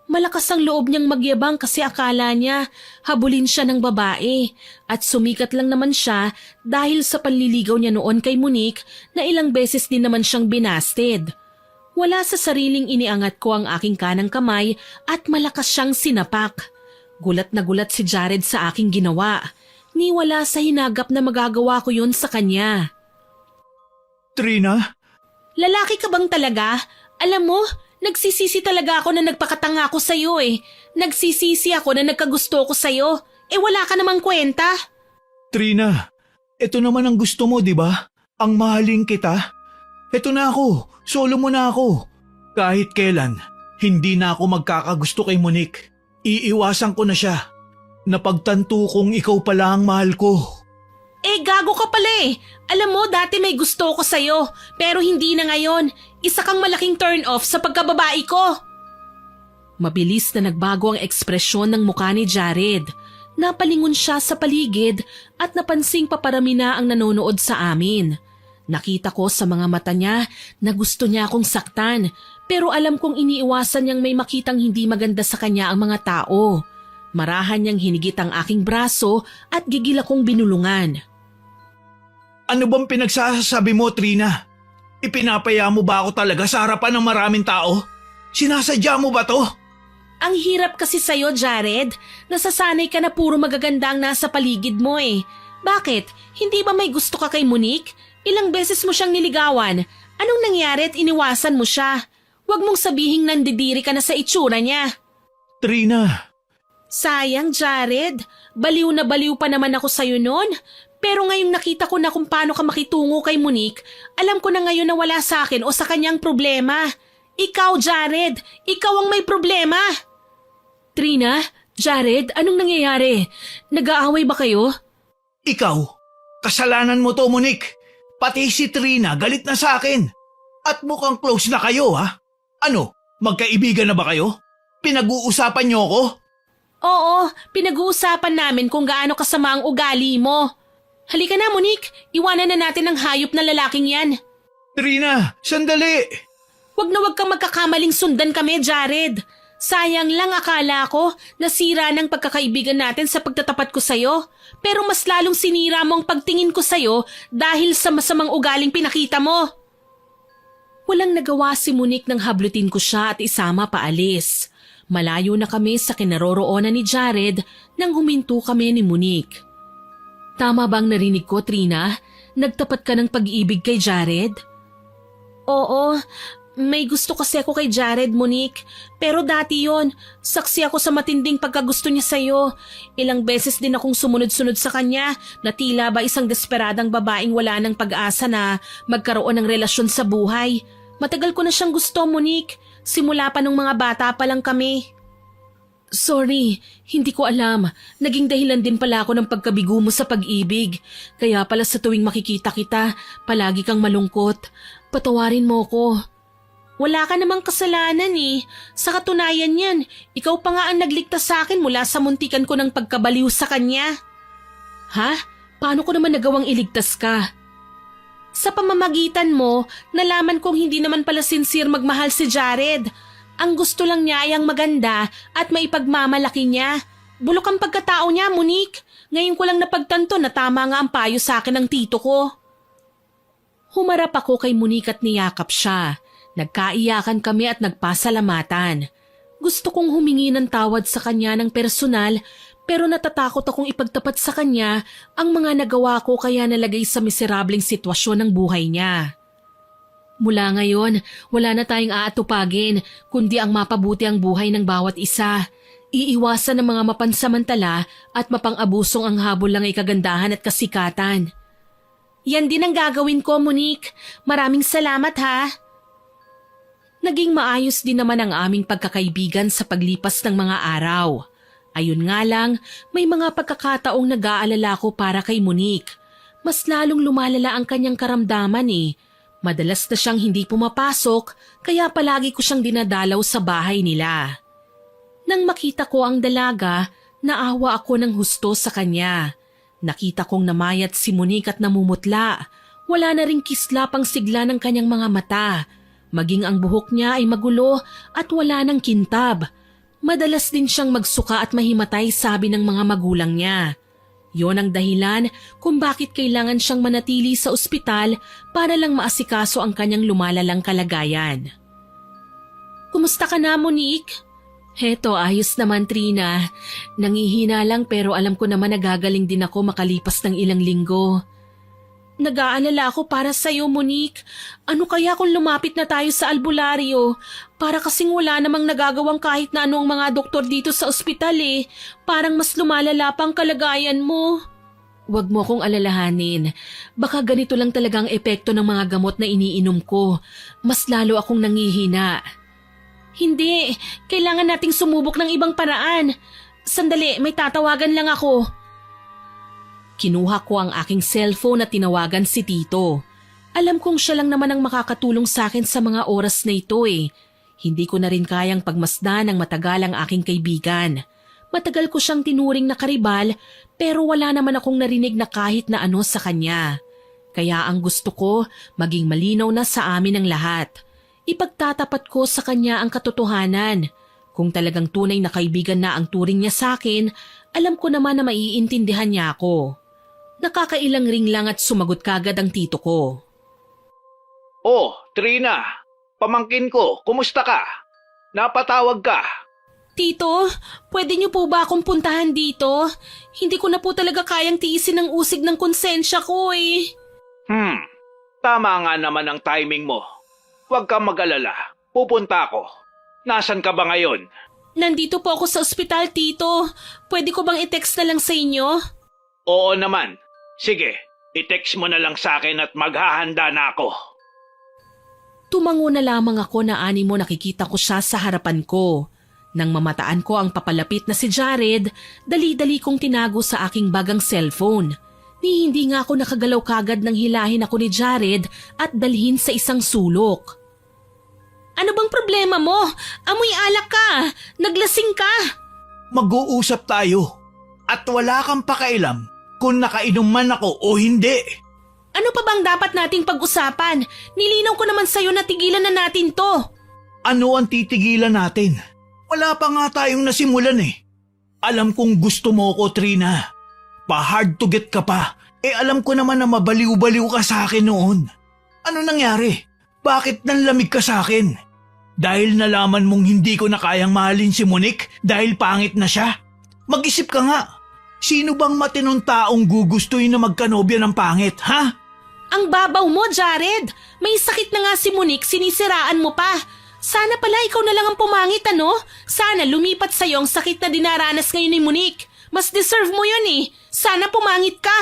Malakas ang loob niyang magyabang kasi akala niya habulin siya ng babae at sumikat lang naman siya dahil sa panliligaw niya noon kay Monique na ilang beses din naman siyang binasted. Wala sa sariling iniangat ko ang aking kanang kamay at malakas siyang sinapak. Gulat na gulat si Jared sa aking ginawa. Niwala sa hinagap na magagawa ko yun sa kanya. Trina? Lalaki ka bang talaga? Alam mo, nagsisisi talaga ako na nagpakatanga ko sa'yo eh. Nagsisisi ako na nagkagusto ko sa'yo. Eh wala ka namang kwenta. Trina, ito naman ang gusto mo, di ba? Ang mahaling kita. Ito na ako, solo mo na ako. Kahit kailan, hindi na ako magkakagusto kay Monique. Iiwasan ko na siya. Napagtanto kong ikaw pala ang mahal ko. Eh gago ka pala eh. Alam mo, dati may gusto ko sa'yo, pero hindi na ngayon. Isa kang malaking turn-off sa pagkababae ko. Mabilis na nagbago ang ekspresyon ng mukha ni Jared. Napalingon siya sa paligid at napansing paparami na ang nanonood sa amin. Nakita ko sa mga mata niya na gusto niya akong saktan, pero alam kong iniiwasan niyang may makitang hindi maganda sa kanya ang mga tao. Marahan niyang hinigit ang aking braso at gigil akong binulungan. Ano bang pinagsasabi mo, Trina? Ipinapaya mo ba ako talaga sa harapan ng maraming tao? Sinasadya mo ba to? Ang hirap kasi sa'yo, Jared. Nasasanay ka na puro magaganda ang nasa paligid mo eh. Bakit? Hindi ba may gusto ka kay Monique? Ilang beses mo siyang niligawan. Anong nangyari at iniwasan mo siya? Huwag mong sabihing nandidiri ka na sa itsura niya. Trina. Sayang, Jared. Baliw na baliw pa naman ako sa'yo noon. Pero ngayong nakita ko na kung paano ka makitungo kay Monique, alam ko na ngayon na wala sa akin o sa kanyang problema. Ikaw, Jared, ikaw ang may problema. Trina, Jared, anong nangyayari? Nag-aaway ba kayo? Ikaw, kasalanan mo to, Monique. Pati si Trina galit na sa akin. At mukhang close na kayo, ha? Ano, magkaibigan na ba kayo? Pinag-uusapan niyo ako? Oo, pinag-uusapan namin kung gaano kasama ang ugali mo. Halika na, Monique. Iwanan na natin ang hayop na lalaking yan. Trina, sandali! Wag na wag kang magkakamaling sundan kami, Jared. Sayang lang akala ko nasira ng pagkakaibigan natin sa pagtatapat ko sa'yo. Pero mas lalong sinira mo ang pagtingin ko sa'yo dahil sa masamang ugaling pinakita mo. Walang nagawa si Monique nang hablutin ko siya at isama paalis. Malayo na kami sa kinaroroonan ni Jared nang huminto kami ni Monique. Tama bang narinig ko, Trina? Nagtapat ka ng pag-ibig kay Jared? Oo, may gusto kasi ako kay Jared, Monique. Pero dati yon, saksi ako sa matinding pagkagusto niya sa'yo. Ilang beses din akong sumunod-sunod sa kanya na tila ba isang desperadang babaeng wala ng pag-asa na magkaroon ng relasyon sa buhay. Matagal ko na siyang gusto, Monique. Simula pa nung mga bata pa lang kami. Sorry, hindi ko alam. Naging dahilan din pala ako ng pagkabigo mo sa pag-ibig. Kaya pala sa tuwing makikita kita, palagi kang malungkot. Patawarin mo ko. Wala ka namang kasalanan eh. Sa katunayan yan, ikaw pa nga ang nagligtas sa akin mula sa muntikan ko ng pagkabaliw sa kanya. Ha? Paano ko naman nagawang iligtas ka? Sa pamamagitan mo, nalaman kong hindi naman pala sincere magmahal si Jared. Ang gusto lang niya ay ang maganda at maipagmamalaki niya. Bulok ang pagkatao niya, Monique. Ngayon ko lang napagtanto na tama nga ang payo sa akin ng tito ko. Humarap ako kay Monique at niyakap siya. Nagkaiyakan kami at nagpasalamatan. Gusto kong humingi ng tawad sa kanya ng personal pero natatakot akong ipagtapat sa kanya ang mga nagawa ko kaya nalagay sa miserableng sitwasyon ng buhay niya. Mula ngayon, wala na tayong aatupagin kundi ang mapabuti ang buhay ng bawat isa. Iiwasan ng mga mapansamantala at mapang-abusong ang habol lang ay kagandahan at kasikatan. Yan din ang gagawin ko, Monique. Maraming salamat ha. Naging maayos din naman ang aming pagkakaibigan sa paglipas ng mga araw. Ayun nga lang, may mga pagkakataong nag-aalala ko para kay Monique. Mas lalong lumalala ang kanyang karamdaman eh. Madalas na siyang hindi pumapasok kaya palagi ko siyang dinadalaw sa bahay nila. Nang makita ko ang dalaga, naawa ako ng husto sa kanya. Nakita kong namayat si Monique at namumutla. Wala na ring kislap ang sigla ng kanyang mga mata. Maging ang buhok niya ay magulo at wala ng kintab. Madalas din siyang magsuka at mahimatay sabi ng mga magulang niya. Yon ang dahilan kung bakit kailangan siyang manatili sa ospital para lang maasikaso ang kanyang lumalalang kalagayan. Kumusta ka na, Monique? Heto, ayos naman, Trina. Nangihina lang pero alam ko naman nagagaling din ako makalipas ng ilang linggo. Nag-aalala ako para sa'yo, Monique. Ano kaya kung lumapit na tayo sa albularyo? Para kasing wala namang nagagawang kahit na ano ang mga doktor dito sa ospital eh. Parang mas lumalala pa ang kalagayan mo. Huwag mo akong alalahanin. Baka ganito lang talaga ang epekto ng mga gamot na iniinom ko. Mas lalo akong nangihina. Hindi, kailangan nating sumubok ng ibang paraan. Sandali, may tatawagan lang ako. Kinuha ko ang aking cellphone at tinawagan si Tito. Alam kong siya lang naman ang makakatulong sa akin sa mga oras na ito eh. Hindi ko na rin kayang pagmasdan ng matagal ang aking kaibigan. Matagal ko siyang tinuring na karibal pero wala naman akong narinig na kahit na ano sa kanya. Kaya ang gusto ko, maging malinaw na sa amin ang lahat. Ipagtatapat ko sa kanya ang katotohanan. Kung talagang tunay na kaibigan na ang turing niya sa akin, alam ko naman na maiintindihan niya ako. Nakakailang ring lang at sumagot kagad ang tito ko. Oh, Trina, pamangkin ko, kumusta ka? Napatawag ka. Tito, pwede niyo po ba akong puntahan dito? Hindi ko na po talaga kayang tiisin ang usig ng konsensya ko eh. Tama nga naman ang timing mo. Huwag kang mag-alala, pupunta ako. Nasaan ka ba ngayon? Nandito po ako sa ospital, Tito. Pwede ko bang i-text na lang sa inyo? Oo naman. Sige, i-text mo na lang sa akin at maghahanda na ako. Tumango na lamang ako na animo nakikita ko siya sa harapan ko. Nang mamataan ko ang papalapit na si Jared, dali-dali kong tinago sa aking bagang cellphone. Ni hindi nga ako nakagalaw kagad nang hilahin ako ni Jared at dalhin sa isang sulok. Ano bang problema mo? Amoy alak ka! Naglasing ka! Mag-uusap tayo. At wala kang pakialam kung nakainom man ako o hindi. Ano pa bang dapat nating pag-usapan? Nilinaw ko naman sa'yo na tigilan na natin to. Ano ang titigilan natin? Wala pa nga tayong nasimulan eh. Alam kong gusto mo ko, Trina. Pa-hard to get ka pa. Alam ko naman na mabaliw-baliw ka sa akin noon. Ano nangyari? Bakit nanlamig ka sa akin? Dahil nalaman mong hindi ko na kayang mahalin si Monique dahil pangit na siya? Mag-isip ka nga. Sino bang matinong taong gugustuhin na magkanobya ng pangit, ha? Ang babaw mo, Jared. May sakit na nga si Monique, sinisiraan mo pa. Sana pala ikaw na lang ang pumangit, ano? Sana lumipat sa'yo ang sakit na dinaranas ngayon ni Monique. Mas deserve mo yun eh. Sana pumangit ka.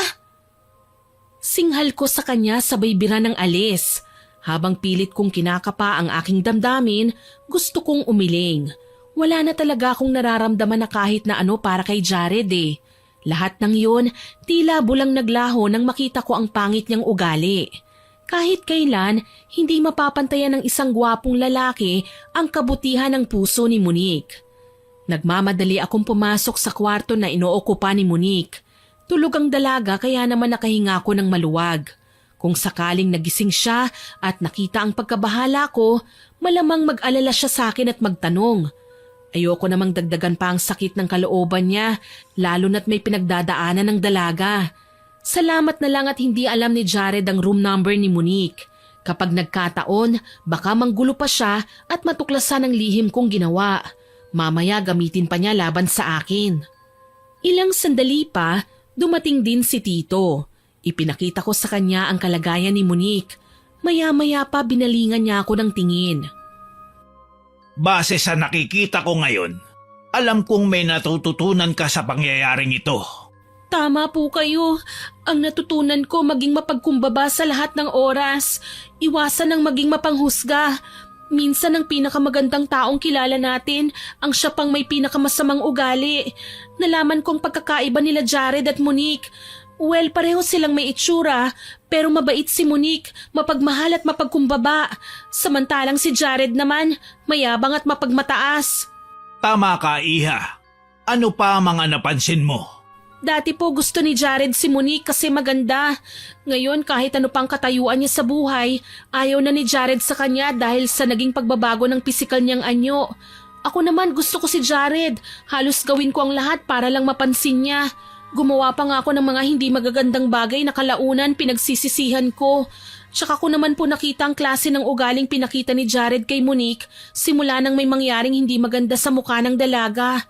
Singhal ko sa kanya sabay bira ng alis. Habang pilit kong kinakapa ang aking damdamin, gusto kong umiling. Wala na talaga akong nararamdaman na kahit na ano para kay Jared eh. Lahat ng yun, tila bulang naglaho nang makita ko ang pangit niyang ugali. Kahit kailan, hindi mapapantayan ng isang gwapong lalaki ang kabutihan ng puso ni Monique. Nagmamadali akong pumasok sa kwarto na inookupa ni Monique. Tulog ang dalaga kaya naman nakahinga ko ng maluwag. Kung sakaling nagising siya at nakita ang pagkabahala ko, malamang mag-alala siya sa akin at magtanong. Ayoko namang dagdagan pa ang sakit ng kalooban niya, lalo na't may pinagdadaanan ng dalaga. Salamat na lang at hindi alam ni Jared ang room number ni Monique. Kapag nagkataon, baka manggulo pa siya at matuklasan ang lihim kong ginawa. Mamaya gamitin pa niya laban sa akin. Ilang sandali pa, dumating din si Tito. Ipinakita ko sa kanya ang kalagayan ni Monique. Maya-maya pa binalingan niya ako ng tingin. Base sa nakikita ko ngayon, alam kong may natututunan ka sa pangyayaring ito. Tama po kayo. Ang natutunan ko maging mapagkumbaba sa lahat ng oras. Iwasan ang maging mapanghusga. Minsan ang pinakamagandang taong kilala natin, ang siya pang may pinakamasamang ugali. Nalaman kong pagkakaiba nila Jared at Monique. Well, pareho silang may itsura, pero mabait si Monique, mapagmahal at mapagkumbaba. Samantalang si Jared naman, mayabang at mapagmataas. Tama ka, Iha. Ano pa ang mga napansin mo? Dati po gusto ni Jared si Monique kasi maganda. Ngayon kahit ano pang katayuan niya sa buhay, ayaw na ni Jared sa kanya dahil sa naging pagbabago ng pisikal niyang anyo. Ako naman gusto ko si Jared, halos gawin ko ang lahat para lang mapansin niya. Gumawa pa nga ako ng mga hindi magagandang bagay na kalaunan pinagsisisihan ko. Tsaka ko naman po nakita ang klase ng ugaling pinakita ni Jared kay Monique simula nang may mangyaring hindi maganda sa mukha ng dalaga.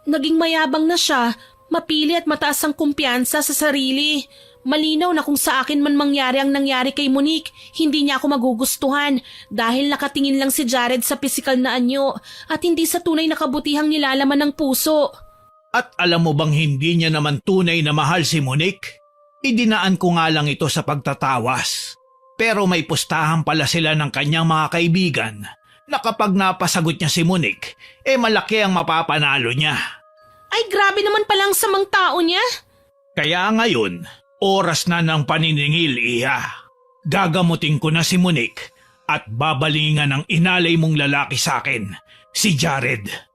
Naging mayabang na siya, mapili at mataas ang kumpiyansa sa sarili. Malinaw na kung sa akin man mangyari ang nangyari kay Monique, hindi niya ako magugustuhan dahil nakatingin lang si Jared sa pisikal na anyo at hindi sa tunay na kabutihang nilalaman ng puso. At alam mo bang hindi niya naman tunay na mahal si Monique? Idinaan ko nga lang ito sa pagtatawas. Pero may pustahan pala sila ng kanyang mga kaibigan na kapag napasagot niya si Monique, malaki ang mapapanalo niya. Ay grabe naman palang samang tao niya. Kaya ngayon, oras na ng paniningil, Iha. Gagamutin ko na si Monique at babalingan ang inalay mong lalaki sa akin, si Jared.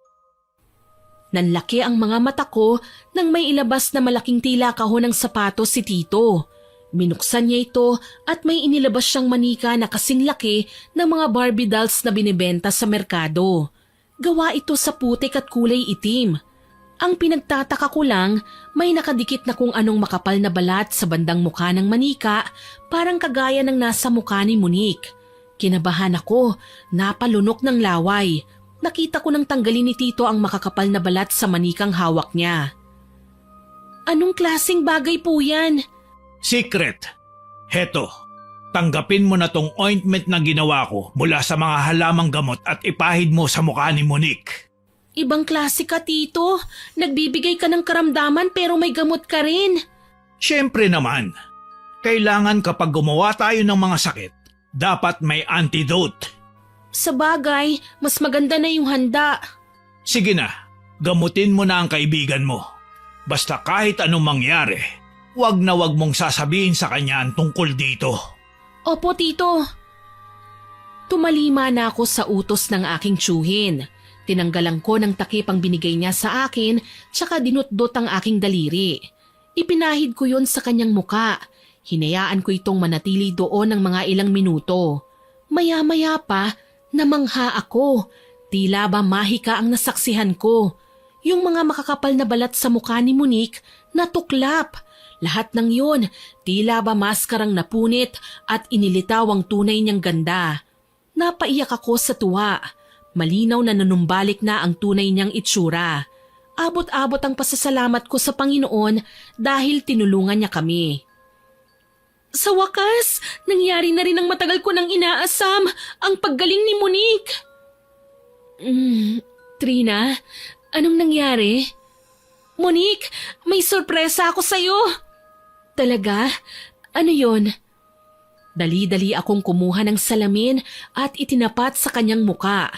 Nanlaki ang mga mata ko nang may ilabas na malaking tila kahon ng sapatos si Tito. Minuksan niya ito at may inilabas siyang manika na kasing laki ng mga Barbie dolls na binibenta sa merkado. Gawa ito sa putik at kulay itim. Ang pinagtataka ko lang, may nakadikit na kung anong makapal na balat sa bandang mukha ng manika, parang kagaya ng nasa mukha ni Monique. Kinabahan ako, napalunok ng laway. Nakita ko nang tanggalin ni Tito ang makakapal na balat sa manikang hawak niya. Anong klaseng bagay po yan? Secret. Heto, tanggapin mo na tong ointment na ginawa ko mula sa mga halamang gamot at ipahid mo sa mukha ni Monique. Ibang klase ka, Tito. Nagbibigay ka ng karamdaman pero may gamot ka rin. Siyempre naman. Kailangan kapag gumawa tayo ng mga sakit, dapat may antidote. Sa bagay, mas maganda na yung handa. Sige na, gamutin mo na ang kaibigan mo. Basta kahit anong mangyari, wag na wag mong sasabihin sa kanya ang tungkol dito. Opo, Tito. Tumalima na ako sa utos ng aking tiyuhin. Tinanggalan ko ng takip ang binigay niya sa akin tsaka dinutdot ang aking daliri. Ipinahid ko yon sa kanyang muka. Hinayaan ko itong manatili doon ng mga ilang minuto. Maya-maya pa, namangha ako. Tila ba mahika ang nasaksihan ko. Yung mga makakapal na balat sa mukha ni Monique natuklap. Lahat ng yun, tila ba maskarang napunit at inilitaw ang tunay niyang ganda. Napaiyak ako sa tuwa. Malinaw na nanumbalik na ang tunay niyang itsura. Abot-abot ang pasasalamat ko sa Panginoon dahil tinulungan niya kami. Sa wakas, nangyari na rin ang matagal ko nang inaasam, ang paggaling ni Monique. Trina, anong nangyari? Monique, may sorpresa ako sa'yo. Talaga? Ano yon? Dali-dali akong kumuha ng salamin at itinapat sa kanyang muka.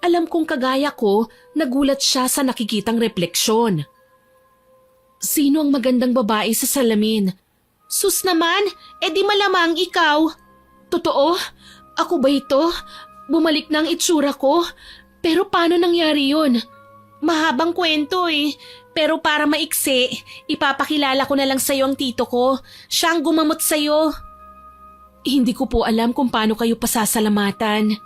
Alam kong kagaya ko, nagulat siya sa nakikitang refleksyon. Sino ang magandang babae sa salamin? Sus naman, edi malamang ikaw. Totoo? Ako ba ito? Bumalik na ang itsura ko? Pero paano nangyari yun? Mahabang kwento eh. Pero para maiksi, ipapakilala ko na lang sa'yo ang tito ko. Siya ang gumamot sa'yo. Hindi ko po alam kung paano kayo pasasalamatan.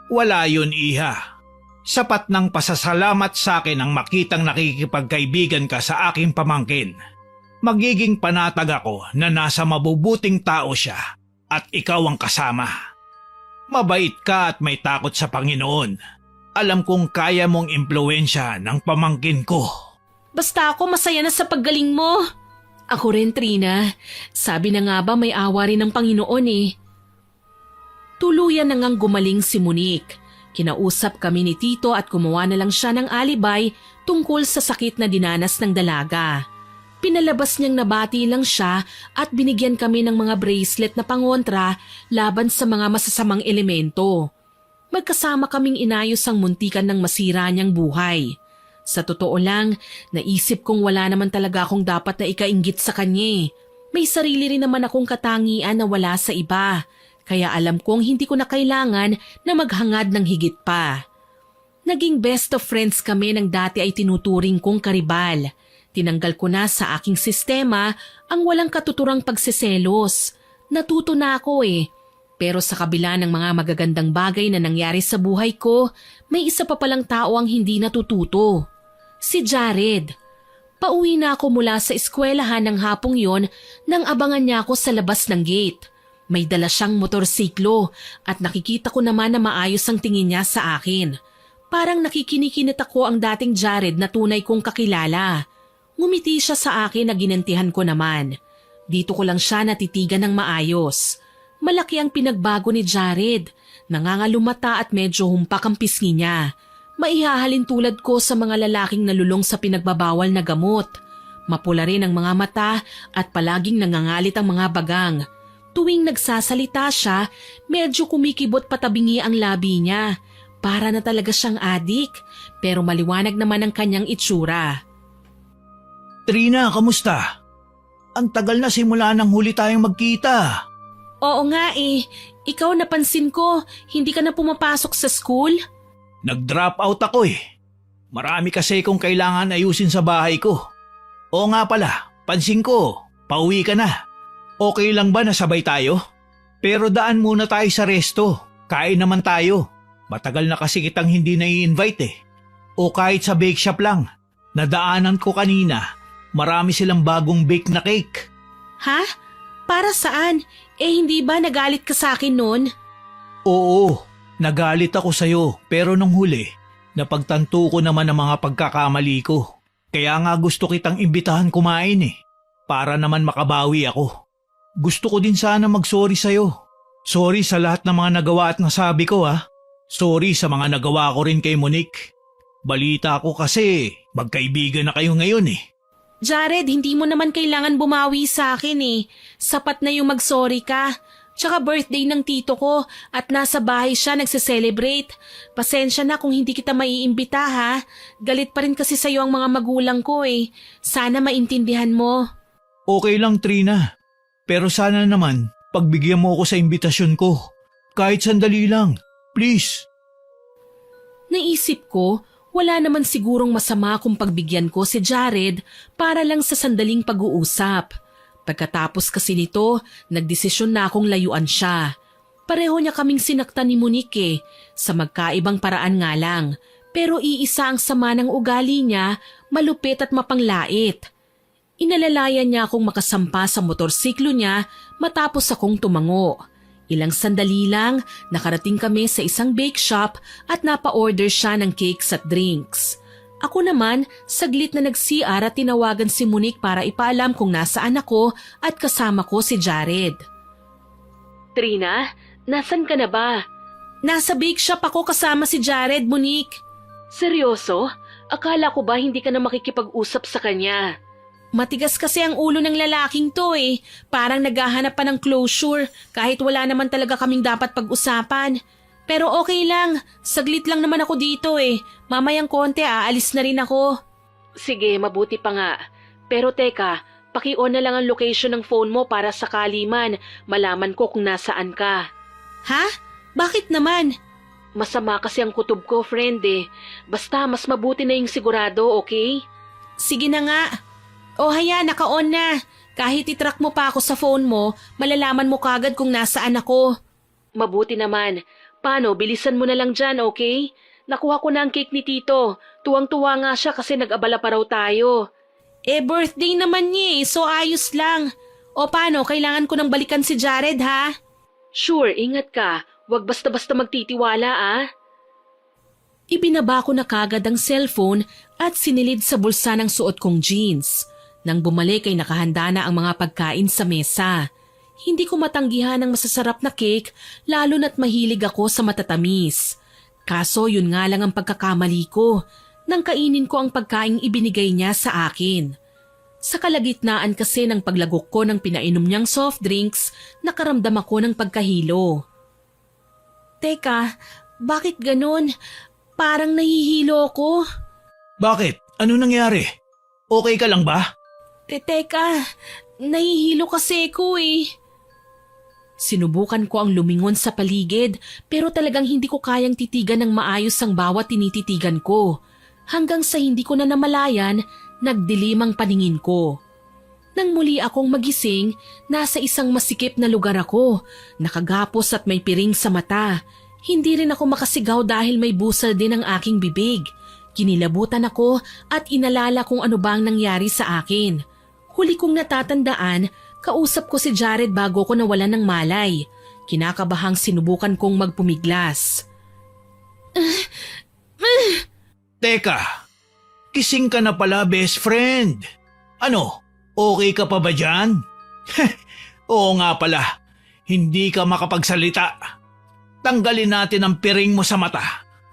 Wala yun, Iha. Sapat ng pasasalamat sa akin ang makitang nakikipagkaibigan ka sa aking pamangkin. Magiging panatag ako na nasa mabubuting tao siya at ikaw ang kasama. Mabait ka at may takot sa Panginoon. Alam kong kaya mong impluwensya ng pamangkin ko. Basta ako masaya na sa paggaling mo. Ako rin, Trina. Sabi na nga ba may awa rin ng Panginoon eh. Tuluyan na ngang gumaling si Monique. Kinausap kami ni Tito at kumuha na lang siya ng alibay tungkol sa sakit na dinanas ng dalaga. Pinalabas niyang nabati lang siya at binigyan kami ng mga bracelet na pangontra laban sa mga masasamang elemento. Magkasama kaming inayos ang muntikan ng masira niyang buhay. Sa totoo lang, naisip kong wala naman talaga akong dapat na ikainggit sa kanya. May sarili rin naman akong katangian na wala sa iba. Kaya alam kong hindi ko na kailangan na maghangad ng higit pa. Naging best of friends kami nang dati ay tinuturing kong karibal. Tinanggal ko na sa aking sistema ang walang katuturang pagseselos. Natuto na ako eh. Pero sa kabila ng mga magagandang bagay na nangyari sa buhay ko, may isa pa palang tao ang hindi natututo. Si Jared. Pauwi na ako mula sa eskwelahan ng hapong yon nang abangan niya ako sa labas ng gate. May dala siyang motorsiklo at nakikita ko naman na maayos ang tingin niya sa akin. Parang nakikinikinit ako ang dating Jared na tunay kong kakilala. Ngumiti siya sa akin na ginantihan ko naman. Dito ko lang siya natitigan ng maayos. Malaki ang pinagbago ni Jared. Nangangalumata at medyo humpak ang pisngi niya. Maihahalin tulad ko sa mga lalaking nalulong sa pinagbabawal na gamot. Mapula rin ang mga mata at palaging nangangalit ang mga bagang. Tuwing nagsasalita siya, medyo kumikibot patabingi ang labi niya. Para na talaga siyang adik, pero maliwanag naman ang kanyang itsura. Trina, kamusta? Ang tagal na simula nang huli tayong magkita. Oo nga eh, ikaw napansin ko, hindi ka na pumapasok sa school? Nag-drop out ako eh. Marami kasi kong kailangan ayusin sa bahay ko. Oo nga pala, pansin ko, pauwi ka na. Okay lang ba na sabay tayo? Pero daan muna tayo sa resto. Kain naman tayo. Matagal na kasi kitang hindi nai-invite eh. O kahit sa bake shop lang. Nadaanan ko kanina. Marami silang bagong bake na cake. Ha? Para saan? Eh hindi ba nagalit ka sa akin noon? Oo, nagalit ako sa'yo. Pero nung huli, napagtanto ko naman ang mga pagkakamali ko. Kaya nga gusto kitang imbitahan kumain eh. Para naman makabawi ako. Gusto ko din sana mag-sorry sa'yo. Sorry sa lahat ng mga nagawa at nasabi ko ha. Sorry sa mga nagawa ko rin kay Monique. Balita ko kasi magkaibigan na kayo ngayon eh. Jared, hindi mo naman kailangan bumawi sa akin eh. Sapat na yung mag-sorry ka. Tsaka birthday ng tito ko at nasa bahay siya nagse-celebrate. Pasensya na kung hindi kita maiimbita ha. Galit pa rin kasi sa'yo ang mga magulang ko eh. Sana maintindihan mo. Okay lang Trina. Pero sana naman pagbigyan mo ako sa imbitasyon ko. Kahit sandali lang. Please. Naisip ko, Wala naman sigurong masama kung pagbigyan ko si Jared para lang sa sandaling pag-uusap. Pagkatapos kasi nito, nagdesisyon na akong layuan siya. Pareho niya kaming sinaktan ni Monique sa magkaibang paraan nga lang. Pero iisa ang sama ng ugali niya, malupit at mapanglait. Inalalayan niya akong makasampa sa motorsiklo niya matapos akong tumango. Ilang sandali lang, nakarating kami sa isang bake shop at napa-order siya ng cakes at drinks. Ako naman, saglit na nag-CR at tinawagan si Monique para ipaalam kung nasaan ako at kasama ko si Jared. Trina, nasan ka na ba? Nasa bake shop ako kasama si Jared, Monique. Seryoso? Akala ko ba hindi ka na makikipag-usap sa kanya? Matigas kasi ang ulo ng lalaking to eh. Parang naghahanap pa ng closure kahit wala naman talaga kaming dapat pag-usapan. Pero okay lang, saglit lang naman ako dito eh. Mamayang konti aalis na rin ako. Sige, mabuti pa nga. Pero teka, paki-on na lang ang location ng phone mo para sakali man malaman ko kung nasaan ka. Ha? Bakit naman? Masama kasi ang kutob ko, friend eh. Basta mas mabuti na yung sigurado, okay? Sige na nga. O haya, naka-on na. Kahit itrack mo pa ako sa phone mo, malalaman mo kagad kung nasaan ako. Mabuti naman. Paano, bilisan mo na lang dyan, okay? Nakuha ko na ang cake ni Tito. Tuwang-tuwa nga siya kasi nag-abala pa raw tayo. Birthday naman niya so ayos lang. O paano, kailangan ko nang balikan si Jared ha? Sure, ingat ka. Huwag basta-basta magtitiwala ah. Ibinaba ko na kagad ang cellphone at sinilid sa bulsa ng suot kong jeans. Nang bumalik ay nakahanda na ang mga pagkain sa mesa. Hindi ko matanggihan ang masasarap na cake lalo na't mahilig ako sa matatamis. Kaso yun nga lang ang pagkakamali ko nang kainin ko ang pagkaing ibinigay niya sa akin. Sa kalagitnaan kasi ng paglagok ko ng pinainom niyang soft drinks, nakaramdam ako ng pagkahilo. Teka, bakit ganun? Parang nahihilo ko. Bakit? Ano nangyari? Okay ka lang ba? Teka, nahihilo kasi ko eh. Sinubukan ko ang lumingon sa paligid pero talagang hindi ko kayang titigan ng maayos ang bawat tinititigan ko. Hanggang sa hindi ko na namalayan, nagdilim ang paningin ko. Nang muli akong magising, nasa isang masikip na lugar ako, nakagapos at may piring sa mata. Hindi rin ako makasigaw dahil may busal din ang aking bibig. Kinilabutan ako at inalala kung ano bang nangyari sa akin. Huli kong natatandaan, kausap ko si Jared bago ko nawalan ng malay. Kinakabahang sinubukan kong magpumiglas. Teka, kising ka na pala, best friend. Ano, okay ka pa ba dyan? Oo nga pala, hindi ka makapagsalita. Tanggalin natin ang piring mo sa mata,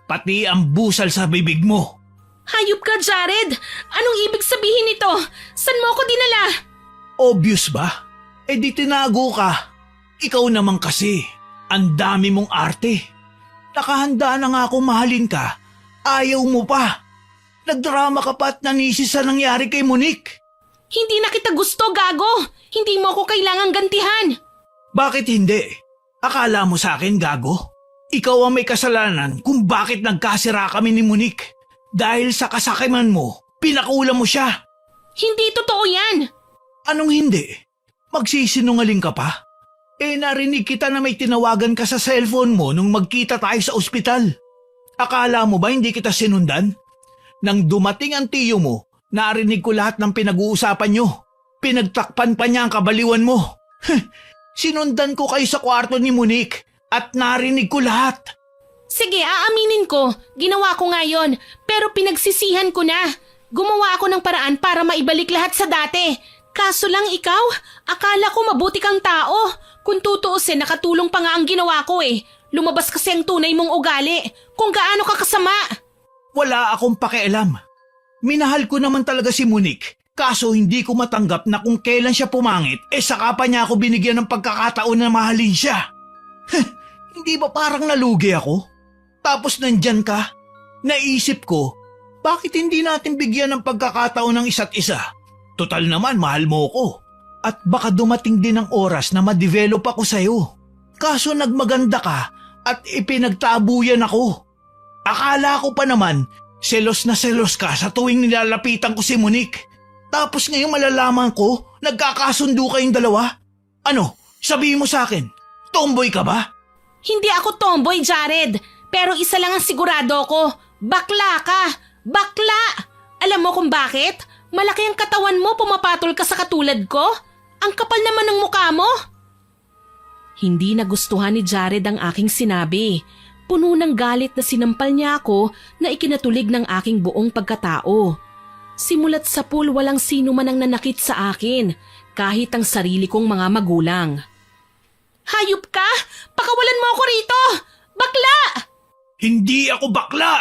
pati ang busal sa bibig mo. Hayop ka, Jared! Anong ibig sabihin nito? San mo ako dinala? Obvious ba? Di tinago ka. Ikaw naman kasi, ang dami mong arte. Nakahanda na nga akong mahalin ka, ayaw mo pa. Nagdrama ka pa at nanisi sa nangyari kay Monique. Hindi na kita gusto, gago! Hindi mo ako kailangang gantihan! Bakit hindi? Akala mo sa akin, gago? Ikaw ang may kasalanan kung bakit nagkasira kami ni Monique. Dahil sa kasakiman mo, pinakulam mo siya. Hindi totoo yan! Anong hindi? Magsisinungaling ka pa? Narinig kita na may tinawagan ka sa cellphone mo nung magkita tayo sa ospital. Akala mo ba hindi kita sinundan? Nang dumating ang tiyo mo, narinig ko lahat ng pinag-uusapan nyo. Pinagtakpan pa niya ang kabaliwan mo. Sinundan ko kayo sa kwarto ni Monique at narinig ko lahat. Sige, aaminin ko. Ginawa ko nga yun, pero pinagsisihan ko na. Gumawa ako ng paraan para maibalik lahat sa dati. Kaso lang ikaw, akala ko mabuti kang tao. Kung tutuusin, nakatulong pa nga ang ginawa ko eh. Lumabas kasi ang tunay mong ugali. Kung gaano ka kasama. Wala akong pakialam. Minahal ko naman talaga si Monique. Kaso hindi ko matanggap na kung kailan siya pumangit, saka pa niya ako binigyan ng pagkakataon na mahalin siya. Hindi ba parang nalugi ako? Tapos nandyan ka? Naisip ko, bakit hindi natin bigyan ng pagkakataon ng isa't isa? Total naman, mahal mo ko. At baka dumating din ang oras na ma-develop ako sa'yo. Kaso nagmaganda ka at ipinagtabuyan ako. Akala ko pa naman, Selos na selos ka sa tuwing nilalapitan ko si Monique. Tapos ngayong malalaman ko, nagkakasundo kayong dalawa? Ano, sabihin mo sa akin, tomboy ka ba? Hindi ako tomboy, Jared. Pero isa lang ang sigurado ko. Bakla ka! Bakla! Alam mo kung bakit? Malaki ang katawan mo, pumapatol ka sa katulad ko? Ang kapal naman ng mukha mo. Hindi nagustuhan ni Jared ang aking sinabi. Puno ng galit na sinampal niya ako na ikinatulig ng aking buong pagkatao. Simulat sa pool walang sino man ang nanakit sa akin, kahit ang sarili kong mga magulang. Hayop ka! Pakawalan mo ako rito! Bakla! Hindi ako bakla!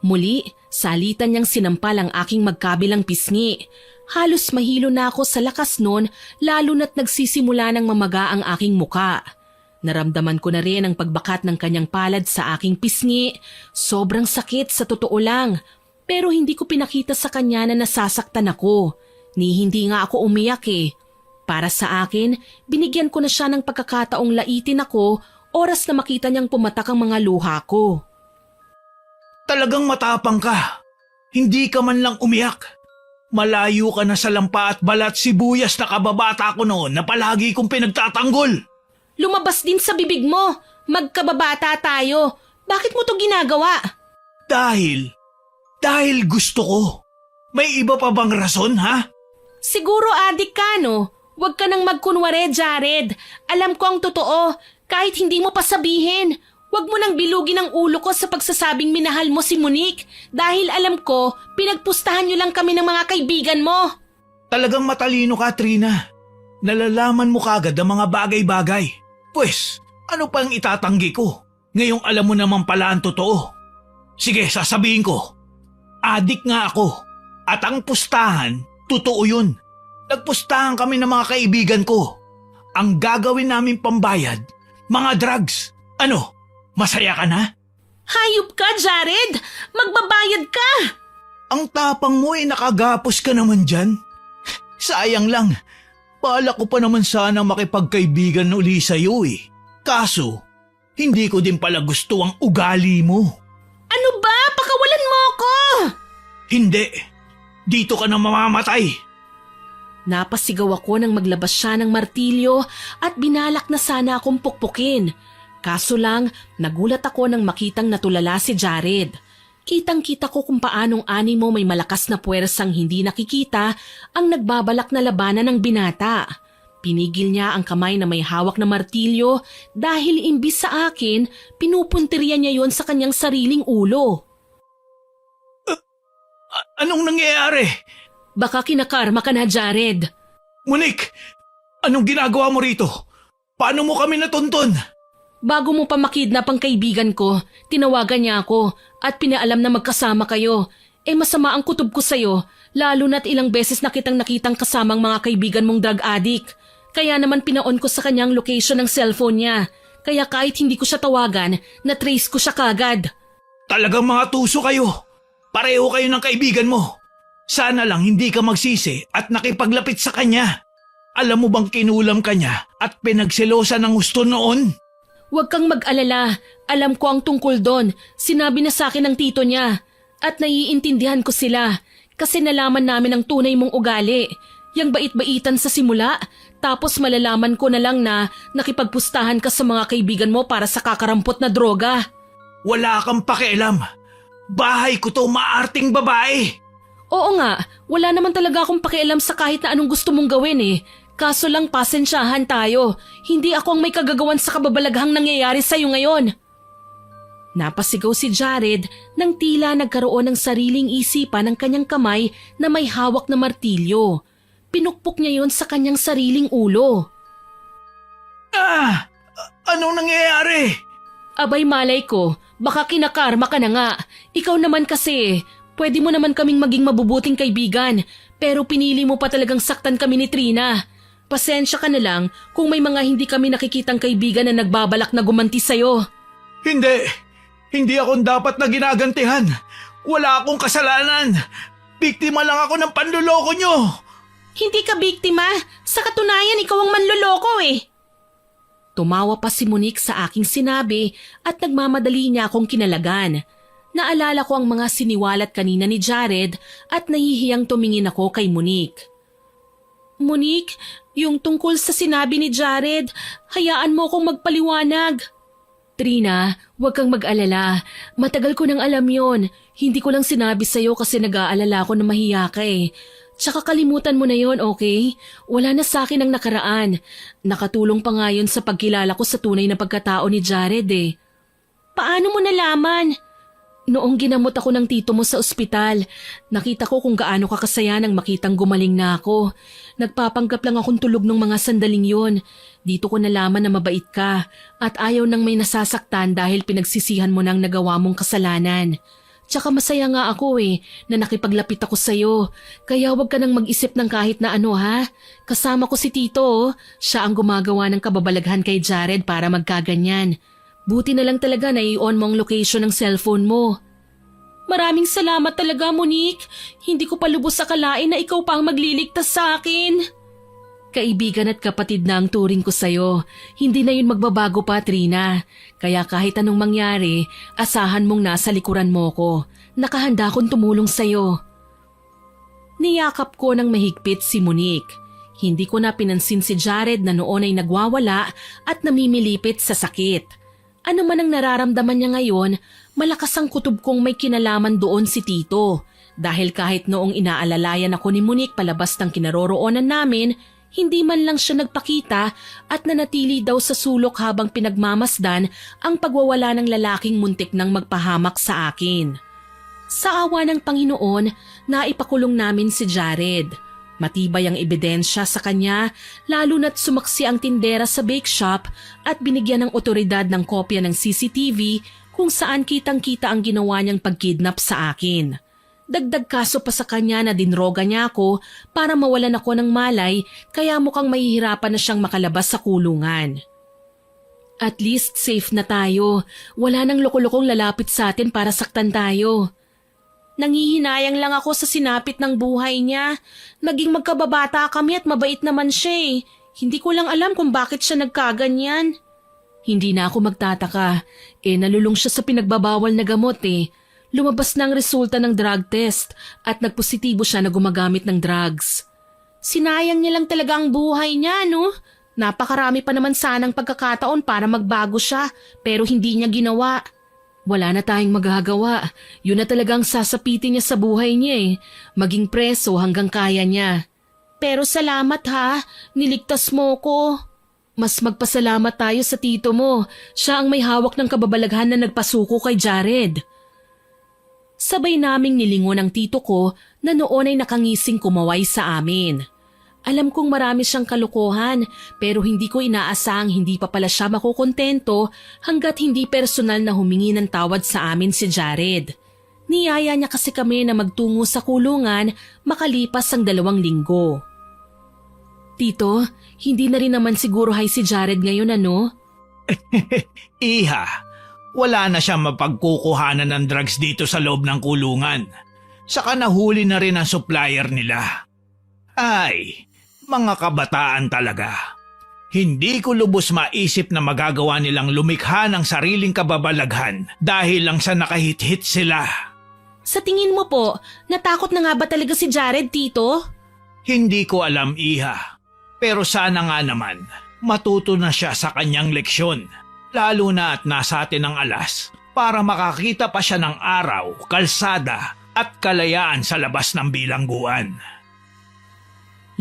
Muli, salitan niyang sinampal ang aking magkabilang pisngi. Halos mahilo na ako sa lakas nun, lalo na't nagsisimula ng mamaga ang aking muka. Naramdaman ko na rin ang pagbakat ng kanyang palad sa aking pisngi. Sobrang sakit sa totoo lang. Pero hindi ko pinakita sa kanya na nasasaktan ako. Ni hindi nga ako umiyak eh. Para sa akin, binigyan ko na siya ng pagkakataong laitin ako oras na makita niyang pumatak ang mga luha ko. Talagang matapang ka. Hindi ka man lang umiyak. Malayo ka na sa lampa at balat sibuyas na kababata ko noon na palagi kong pinagtatanggol. Lumabas din sa bibig mo. Magkababata tayo. Bakit mo to ginagawa? Dahil gusto ko. May iba pa bang rason, ha? Siguro adik ka, no? Huwag ka nang magkunwari, Jared. Alam ko ang totoo, kahit hindi mo pa sabihin. Huwag mo nang bilugin ang ulo ko sa pagsasabing minahal mo si Monique dahil alam ko, pinagpustahan niyo lang kami ng mga kaibigan mo. Talagang matalino ka, Trina. Nalalaman mo kagad ang mga bagay-bagay. Pues, ano pang itatanggi ko? Ngayong alam mo naman pala ang totoo. Sige, sasabihin ko. Adik nga ako. At ang pustahan, totoo yun. Nagpustahan kami ng mga kaibigan ko. Ang gagawin namin pambayad, mga drugs. Ano, masaya ka na? Hayop ka, Jared! Magbabayad ka! Ang tapang mo ay nakagapos ka naman dyan. Sayang lang. Balak ko pa naman sana makipagkaibigan uli sa'yo eh. Kaso, hindi ko din pala gusto ang ugali mo. Ano ba? Pakawalan mo ako! Hindi. Dito ka na mamamatay. Napasigaw ako nang maglabas siya ng martilyo at binalak na sana akong pukpukin. Kaso lang, nagulat ako nang makitang natulala si Jared. Kitang-kita ko kung paanong animo may malakas na puwersang hindi nakikita ang nagbabalak na labanan ng binata. Pinigil niya ang kamay na may hawak na martilyo dahil imbis sa akin, pinupuntirya niya yon sa kanyang sariling ulo. Anong nangyayari? Baka kinakarma ka na, Jared. Monique, anong ginagawa mo rito? Paano mo kami natuntun? Bago mo pa makidnap ang kaibigan ko, tinawagan niya ako at pinaalam na magkasama kayo. Masama ang kutob ko sa'yo, lalo na't ilang beses na kitang nakitang kasamang mga kaibigan mong drug addict. Kaya naman pinaon ko sa kanyang location ng cellphone niya. Kaya kahit hindi ko siya tawagan, na-trace ko siya kagad. Talagang mga tuso kayo. Pareho kayo ng kaibigan mo. Sana lang hindi ka magsisi at nakipaglapit sa kanya. Alam mo bang kinulam ka niya at pinagselosa ng gusto noon? Huwag kang mag-alala. Alam ko ang tungkol doon. Sinabi na sa akin ng tito niya. At naiintindihan ko sila. Kasi nalaman namin ang tunay mong ugali. Yang bait-baitan sa simula. Tapos malalaman ko na lang na nakipagpustahan ka sa mga kaibigan mo para sa kakarampot na droga. Wala kang pakialam. Bahay ko to, maarting babae. Oo nga, wala naman talaga akong pakialam sa kahit na anong gusto mong gawin eh. Kaso lang pasensyahan tayo. Hindi ako ang may kagagawan sa kababalaghang nangyayari sa'yo ngayon. Napasigaw si Jared nang tila nagkaroon ng sariling isipan ng kanyang kamay na may hawak na martilyo. Pinukpok niya yon sa kanyang sariling ulo. Anong nangyayari? Abay malay ko, baka kinakarma ka na nga. Ikaw naman kasi, pwede mo naman kaming maging mabubuting kaibigan, pero pinili mo pa talagang saktan kami ni Trina. Pasensya ka na lang kung may mga hindi kami nakikitang kaibigan na nagbabalak na gumanti sa'yo. Hindi ako dapat na ginagantihan. Wala akong kasalanan. Biktima lang ako ng panluloko nyo. Hindi ka biktima. Sa katunayan, ikaw ang manloloko eh. Tumawa pa si Monique sa aking sinabi at nagmamadali niya akong kinalagan. Naalala ko ang mga siniwalat kanina ni Jared at nahihiyang tumingin ako kay Monique. Monique, yung tungkol sa sinabi ni Jared, hayaan mo akong magpaliwanag. Trina, huwag kang mag-alala. Matagal ko nang alam yon. Hindi ko lang sinabi sa'yo kasi nag-aalala ako na mahiya ka eh. Tsaka kalimutan mo na yon, okay? Wala na sa akin ang nakaraan. Nakatulong pa nga yun sa pagkilala ko sa tunay na pagkatao ni Jared eh. Paano mo nalaman? Noong ginamot ako ng tito mo sa ospital, nakita ko kung gaano ka kasaya nang makitang gumaling na ako. Nagpapanggap lang akong tulog ng mga sandaling yon. Dito ko nalaman na mabait ka at ayaw nang may nasasaktan dahil pinagsisihan mo nang nagawa mong kasalanan. Tsaka masaya nga ako na nakipaglapit ako sa'yo. Kaya huwag ka nang mag-isip ng kahit na ano ha. Kasama ko si tito. Siya ang gumagawa ng kababalaghan kay Jared para magkaganyan. Buti na lang talaga na i-on mo ang location ng cellphone mo. Maraming salamat talaga, Monique. Hindi ko pa lubos akalain na ikaw pa ang magliligtas sa akin. Kaibigan at kapatid na ang turing ko sa'yo. Hindi na yun magbabago pa, Trina. Kaya kahit anong mangyari, asahan mong nasa likuran mo ko. Nakahanda akong tumulong sa'yo. Niyakap ko ng mahigpit si Monique. Hindi ko na pinansin si Jared na noon ay nagwawala at namimilipit sa sakit. Ano man ang nararamdaman niya ngayon, malakas ang kutob kong may kinalaman doon si Tito. Dahil kahit noong inaalalayan ako ni Monique palabas ng kinaroroonan namin, hindi man lang siya nagpakita at nanatili daw sa sulok habang pinagmamasdan ang pagwawala ng lalaking muntik nang magpahamak sa akin. Sa awa ng Panginoon, naipakulong namin si Jared. Matibay ang ebidensya sa kanya, lalo na't sumaksi ang tindera sa bake shop at binigyan ng otoridad ng kopya ng CCTV kung saan kitang-kita ang ginawa niyang pagkidnap sa akin. Dagdag kaso pa sa kanya na dinroga niya ako para mawalan ako ng malay kaya mukhang mahihirapan na siyang makalabas sa kulungan. At least safe na tayo. Wala nang loko-lokong lalapit sa atin para saktan tayo. Nangihinayang lang ako sa sinapit ng buhay niya. Naging magkababata kami at mabait naman siya eh. Hindi ko lang alam kung bakit siya nagkaganyan. Hindi na ako magtataka. Nalulung siya sa pinagbabawal na gamot eh. Lumabas na ang resulta ng drug test at nagpositibo siya na gumagamit ng drugs. Sinayang niya lang talaga ang buhay niya, no? Napakarami pa naman sanang pagkakataon para magbago siya pero hindi niya ginawa. Wala na tayong magagawa. Yun na talagang sasapitin niya sa buhay niya eh. Maging preso hanggang kaya niya. Pero salamat ha, niligtas mo ko. Mas magpasalamat tayo sa tito mo. Siya ang may hawak ng kababalaghan na nagpasuko kay Jared. Sabay naming nilingon ang tito ko na noon ay nakangising kumaway sa amin. Alam kong marami siyang kalokohan pero hindi ko inaasahang hindi pa pala siya makukontento hanggat hindi personal na humingi ng tawad sa amin si Jared. Niyaya niya kasi kami na magtungo sa kulungan makalipas ang 2 linggo. Tito, hindi na rin naman siguro high si Jared ngayon ano? Iha, wala na siya mapagkukuhanan ng drugs dito sa loob ng kulungan. Saka nahuli na rin ang supplier nila. Ay, mga kabataan talaga. Hindi ko lubos maisip na magagawa nilang lumikha ng sariling kababalaghan dahil lang sa nakahit-hit sila. Sa tingin mo po, natakot na nga ba talaga si Jared, Tito? Hindi ko alam, Iha. Pero sana nga naman, matuto na siya sa kanyang leksyon. Lalo na at nasa atin ang alas para makakita pa siya ng araw, kalsada at kalayaan sa labas ng bilangguan.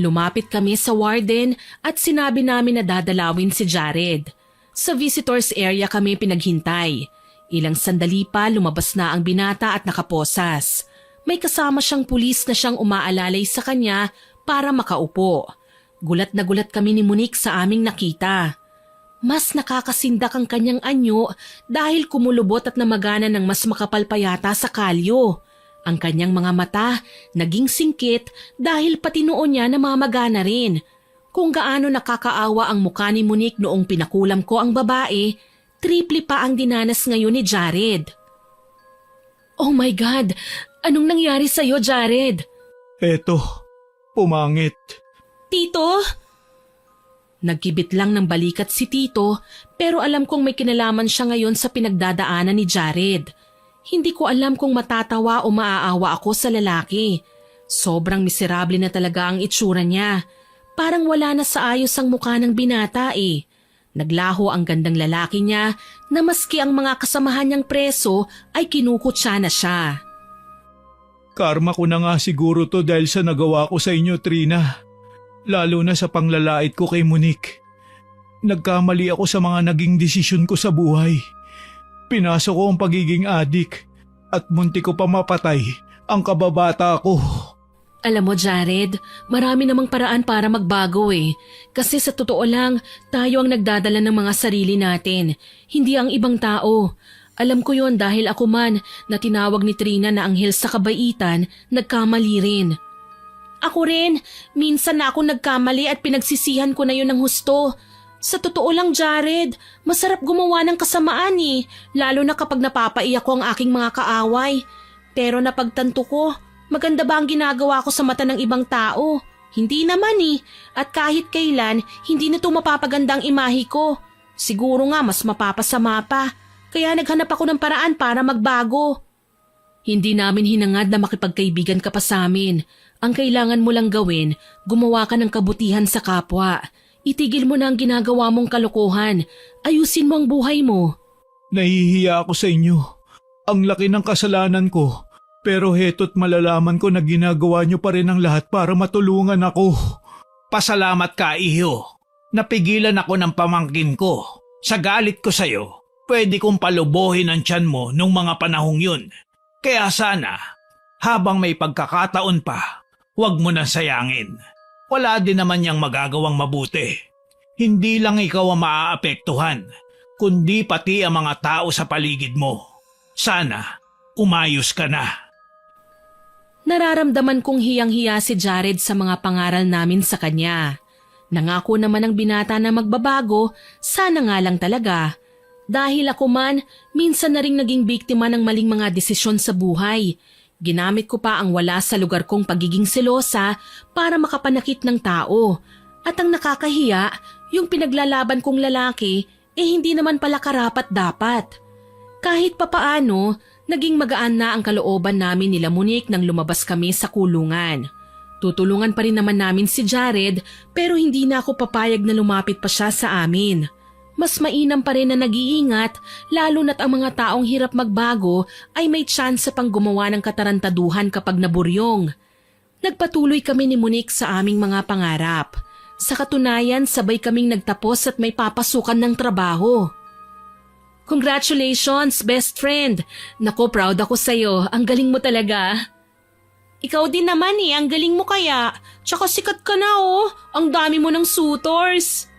Lumapit kami sa warden at sinabi namin na dadalawin si Jared. Sa visitors area kami pinaghintay. Ilang sandali pa lumabas na ang binata at nakaposas. May kasama siyang pulis na siyang umaalalay sa kanya para makaupo. Gulat na gulat kami ni Monique sa aming nakita. Mas nakakasindak ang kanyang anyo dahil kumulubot at namagana ng mas makapal pa yata sa kalyo. Ang kanyang mga mata naging singkit dahil pati noon niya namamagana rin. Kung gaano nakakaawa ang mukha ni Monique noong pinakulam ko ang babae, triple pa ang dinanas ngayon ni Jared. Oh my God! Anong nangyari sa'yo, Jared? Eto, pumangit. Tito? Nagkibit lang ng balikat si Tito pero alam kong may kinalaman siya ngayon sa pinagdadaanan ni Jared. Hindi ko alam kung matatawa o maaawa ako sa lalaki. Sobrang miserable na talaga ang itsura niya. Parang wala na sa ayos ang mukha ng binata eh. Naglaho ang gandang lalaki niya na maski ang mga kasamahan niyang preso ay kinukutsa na siya. Karma ko na nga siguro to dahil sa nagawa ko sa inyo, Trina. Lalo na sa panglalait ko kay Monique. Nagkamali ako sa mga naging desisyon ko sa buhay. Pinasok ko ang pagiging adik at munti ko pa mapatay ang kababata ko. Alam mo Jared, marami namang paraan para magbago eh. Kasi sa totoo lang, tayo ang nagdadala ng mga sarili natin, hindi ang ibang tao. Alam ko yon dahil ako man na tinawag ni Trina na anghel sa kabaitan, nagkamali rin. Ako rin, minsan na ako nagkamali at pinagsisihan ko na yun ng husto. Sa totoo lang Jared, masarap gumawa ng kasamaan eh, lalo na kapag napapaiyak ko ang aking mga kaaway. Pero napagtanto ko, maganda ba ang ginagawa ko sa mata ng ibang tao? Hindi naman eh, at kahit kailan, hindi na ito mapapaganda ang imahe ko. Siguro nga mas mapapasama pa, kaya naghanap ako ng paraan para magbago. Hindi namin hinangad na makipagkaibigan ka pa sa amin. Ang kailangan mo lang gawin, gumawa ka ng kabutihan sa kapwa. Itigil mo na ang ginagawa mong kalokohan. Ayusin mo ang buhay mo. Nahihiya ako sa inyo. Ang laki ng kasalanan ko. Pero heto't malalaman ko na ginagawa niyo pa rin ang lahat para matulungan ako. Pasalamat ka, iho. Napigilan ako ng pamangkin ko. Sa galit ko sa'yo, pwede kong palubohin ang tiyan mo nung mga panahong yun. Kaya sana, habang may pagkakataon pa, huwag mo na sayangin. Wala din naman niyang magagawang mabuti. Hindi lang ikaw ang maaapektuhan, kundi pati ang mga tao sa paligid mo. Sana, umayos ka na. Nararamdaman kong hiyang-hiya si Jared sa mga pangaral namin sa kanya. Nangako naman ang binata na magbabago, sana nga lang talaga. Dahil ako man, minsan na ring naging biktima ng maling mga desisyon sa buhay. Ginamit ko pa ang wala sa lugar kong pagiging selosa para makapanakit ng tao. At ang nakakahiya, yung pinaglalaban kong lalaki, hindi naman pala karapat-dapat. Kahit papaano, naging magaan na ang kalooban namin nila Monique nang lumabas kami sa kulungan. Tutulungan pa rin naman namin si Jared pero hindi na ako papayag na lumapit pa siya sa amin. Mas mainam pa rin na nag-iingat lalo na't ang mga taong hirap magbago ay may tsansa pang gumawa ng katarantaduhan kapag naburyong. Nagpatuloy kami ni Monique sa aming mga pangarap. Sa katunayan, sabay kaming nagtapos at may papasukan ng trabaho. Congratulations, best friend! Nako, proud ako sa'yo. Ang galing mo talaga. Ikaw din naman ang galing mo kaya. Tsaka sikat ka na ang dami mo ng suitors.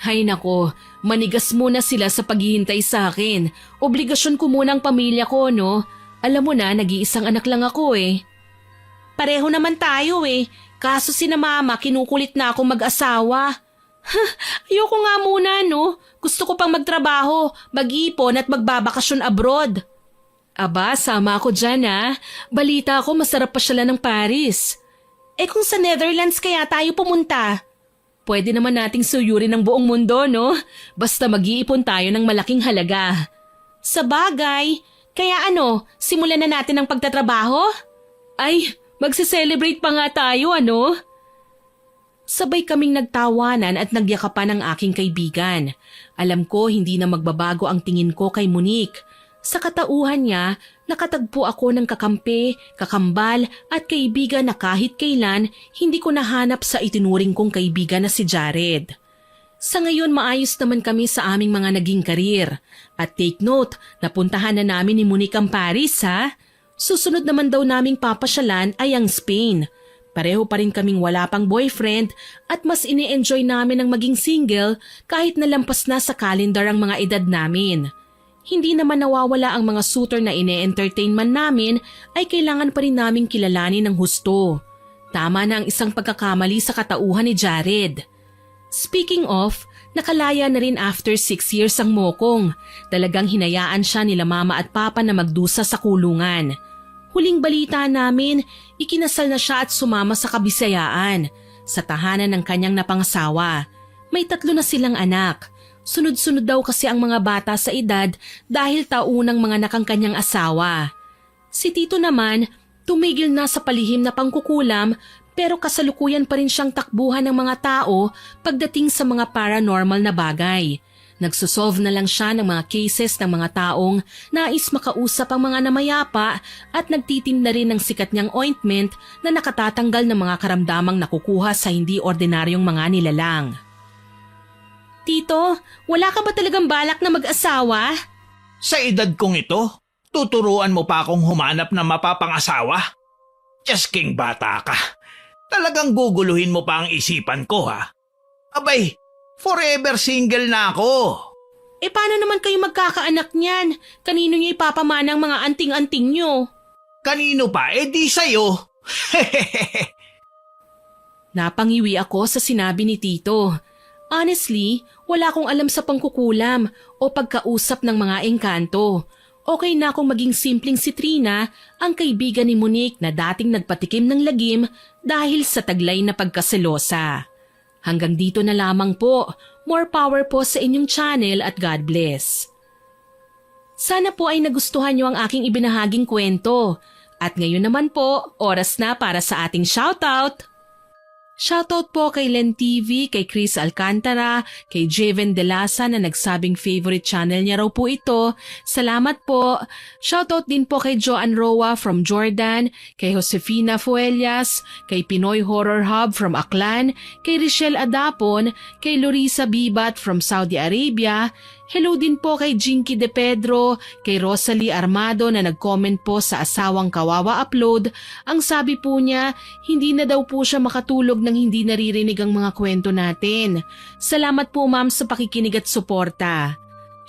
Hay nako, manigas muna sila sa paghihintay sa akin. Obligasyon ko muna ang pamilya ko, no? Alam mo na, nag-iisang anak lang ako eh. Pareho naman tayo eh. Kaso sina mama, kinukulit na ako mag-asawa. Ayoko nga muna, no? Gusto ko pang magtrabaho, mag-ipon at magbabakasyon abroad. Aba, sama ako dyan Balita ko masarap pa sila ng Paris. Kung sa Netherlands kaya tayo pumunta? Pwede naman nating suyurin ng buong mundo, no? Basta mag-iipon tayo ng malaking halaga. Sa bagay, kaya simulan na natin ang pagtatrabaho? Ay, magse-celebrate pa nga tayo, Sabay kaming nagtawanan at nagyakapan ng aking kaibigan. Alam ko hindi na magbabago ang tingin ko kay Monique. Sa katauhan niya, nakatagpo ako ng kakampi, kakambal at kaibigan na kahit kailan hindi ko nahanap sa itinuring kong kaibigan na si Jared. Sa ngayon maayos naman kami sa aming mga naging karir. At take note, napuntahan na namin ni Monique ang Paris Susunod naman daw naming papasyalan ay ang Spain. Pareho pa rin kaming wala pang boyfriend at mas ini-enjoy namin ang maging single kahit nalampas na sa calendar ang mga edad namin. Hindi naman nawawala ang mga suitor na ine-entertain man namin ay kailangan pa rin naming kilalanin ng husto. Tama na ang isang pagkakamali sa katauhan ni Jared. Speaking of, nakalaya na rin after 6 years ang mokong. Talagang hinayaan siya nila mama at papa na magdusa sa kulungan. Huling balita namin, ikinasal na siya at sumama sa Kabisayaan, sa tahanan ng kanyang napangasawa. May 3 na silang anak. Sunod-sunod daw kasi ang mga bata sa edad dahil taunang mga nakangkanyang asawa. Si Tito naman, tumigil na sa palihim na pangkukulam pero kasalukuyan pa rin siyang takbuhan ng mga tao pagdating sa mga paranormal na bagay. Nagsosolve na lang siya ng mga cases ng mga taong nais makausap ang mga namayapa at nagtitinda rin ng sikat niyang ointment na nakatatanggal ng mga karamdamang nakukuha sa hindi ordinaryong mga nilalang. Tito, wala ka ba talagang balak na mag-asawa? Sa edad kong ito, tuturuan mo pa akong humanap ng mapapangasawa? Jasking bata ka. Talagang guguluhin mo pa ang isipan ko ha? Abay, forever single na ako. Paano naman kayo magkakaanak niyan? Kanino niya ipapamana ang mga anting-anting niyo? Kanino pa? Di sa'yo. Napangiwi ako sa sinabi ni Tito. Honestly, wala akong alam sa pangkukulam o pagkausap ng mga engkanto. Okay na akong maging simpleng si Trina, ang kaibigan ni Monique na dating nagpatikim ng lagim dahil sa taglay na pagkaselosa. Hanggang dito na lamang po. More power po sa inyong channel at God bless. Sana po ay nagustuhan niyo ang aking ibinahaging kwento. At ngayon naman po, oras na para sa ating shoutout. Shoutout po kay Len TV, kay Chris Alcantara, kay Javen Delasa na nagsabing favorite channel niya raw po ito. Salamat po. Shoutout din po kay Joanne Roa from Jordan, kay Josefina Fuelias, kay Pinoy Horror Hub from Aklan, kay Richelle Adapon, kay Lorisa Bibat from Saudi Arabia. Hello din po kay Jinky De Pedro, kay Rosalie Armado na nag-comment po sa Asawang Kawawa Upload. Ang sabi po niya, hindi na daw po siya makatulog nang hindi naririnig ang mga kwento natin. Salamat po ma'am sa pakikinig at suporta.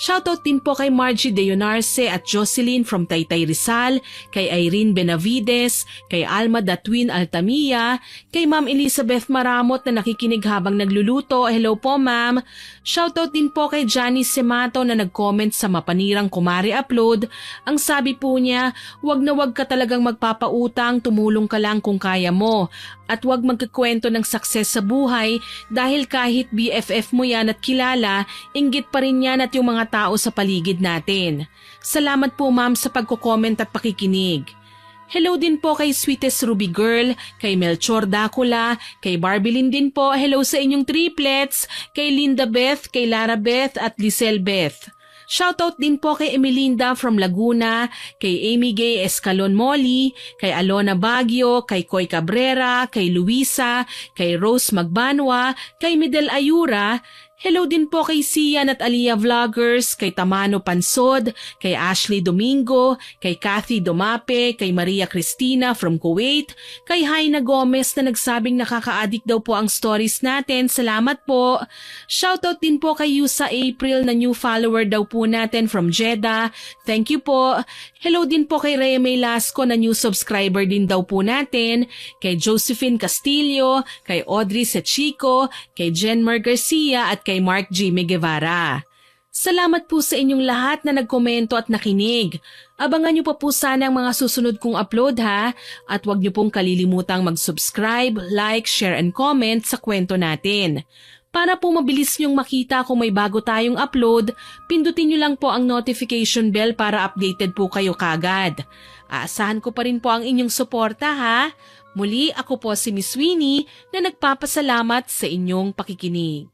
Shoutout din po kay Margie Deonarce at Jocelyn from Taytay Rizal, kay Irene Benavides, kay Alma Datwin Altamia, kay Ma'am Elizabeth Maramot na nakikinig habang nagluluto. Hello po ma'am. Shoutout din po kay Johnny Semato na nag-comment sa Mapanirang Kumari Upload. Ang sabi po niya, wag na wag ka talagang magpapautang, tumulong ka lang kung kaya mo. At wag magkikwento ng success sa buhay dahil kahit BFF mo yan at kilala, inggit pa rin yan at yung mga tao sa paligid natin. Salamat po ma'am sa pagko-comment at pakikinig. Hello din po kay Sweetest Ruby Girl, kay Melchor Dacula, kay Barbilin din po. Hello sa inyong triplets, kay Linda Beth, kay Lara Beth at Lisel Beth. Shoutout din po kay Emelinda from Laguna, kay Amy Gay Escalon Molly, kay Alona Baguio, kay Koy Cabrera, kay Luisa, kay Rose Magbanwa, kay Midel Ayura. Hello din po kay Sian at Aliyah Vloggers, kay Tamano Pansod, kay Ashley Domingo, kay Kathy Domape, kay Maria Cristina from Kuwait, kay Haina Gomez na nagsabing nakaka-addict daw po ang stories natin. Salamat po. Shoutout din po kay Yusa April na new follower daw po natin from Jeddah. Thank you po. Hello din po kay Rhea May Lasco na new subscriber din daw po natin, kay Josephine Castillo, kay Audrey Sechico, kay Jenmer Garcia at kay Mark Jimmy Guevara. Salamat po sa inyong lahat na nagkomento at nakinig. Abangan niyo pa po sana ang mga susunod kong upload ha, at huwag niyo pong kalilimutang mag-subscribe, like, share and comment sa kwento natin. Para po mabilis niyong makita kung may bago tayong upload, pindutin niyo lang po ang notification bell para updated po kayo kagad. Aasahan ko pa rin po ang inyong suporta ha. Muli ako po si Miss Winnie na nagpapasalamat sa inyong pakikinig.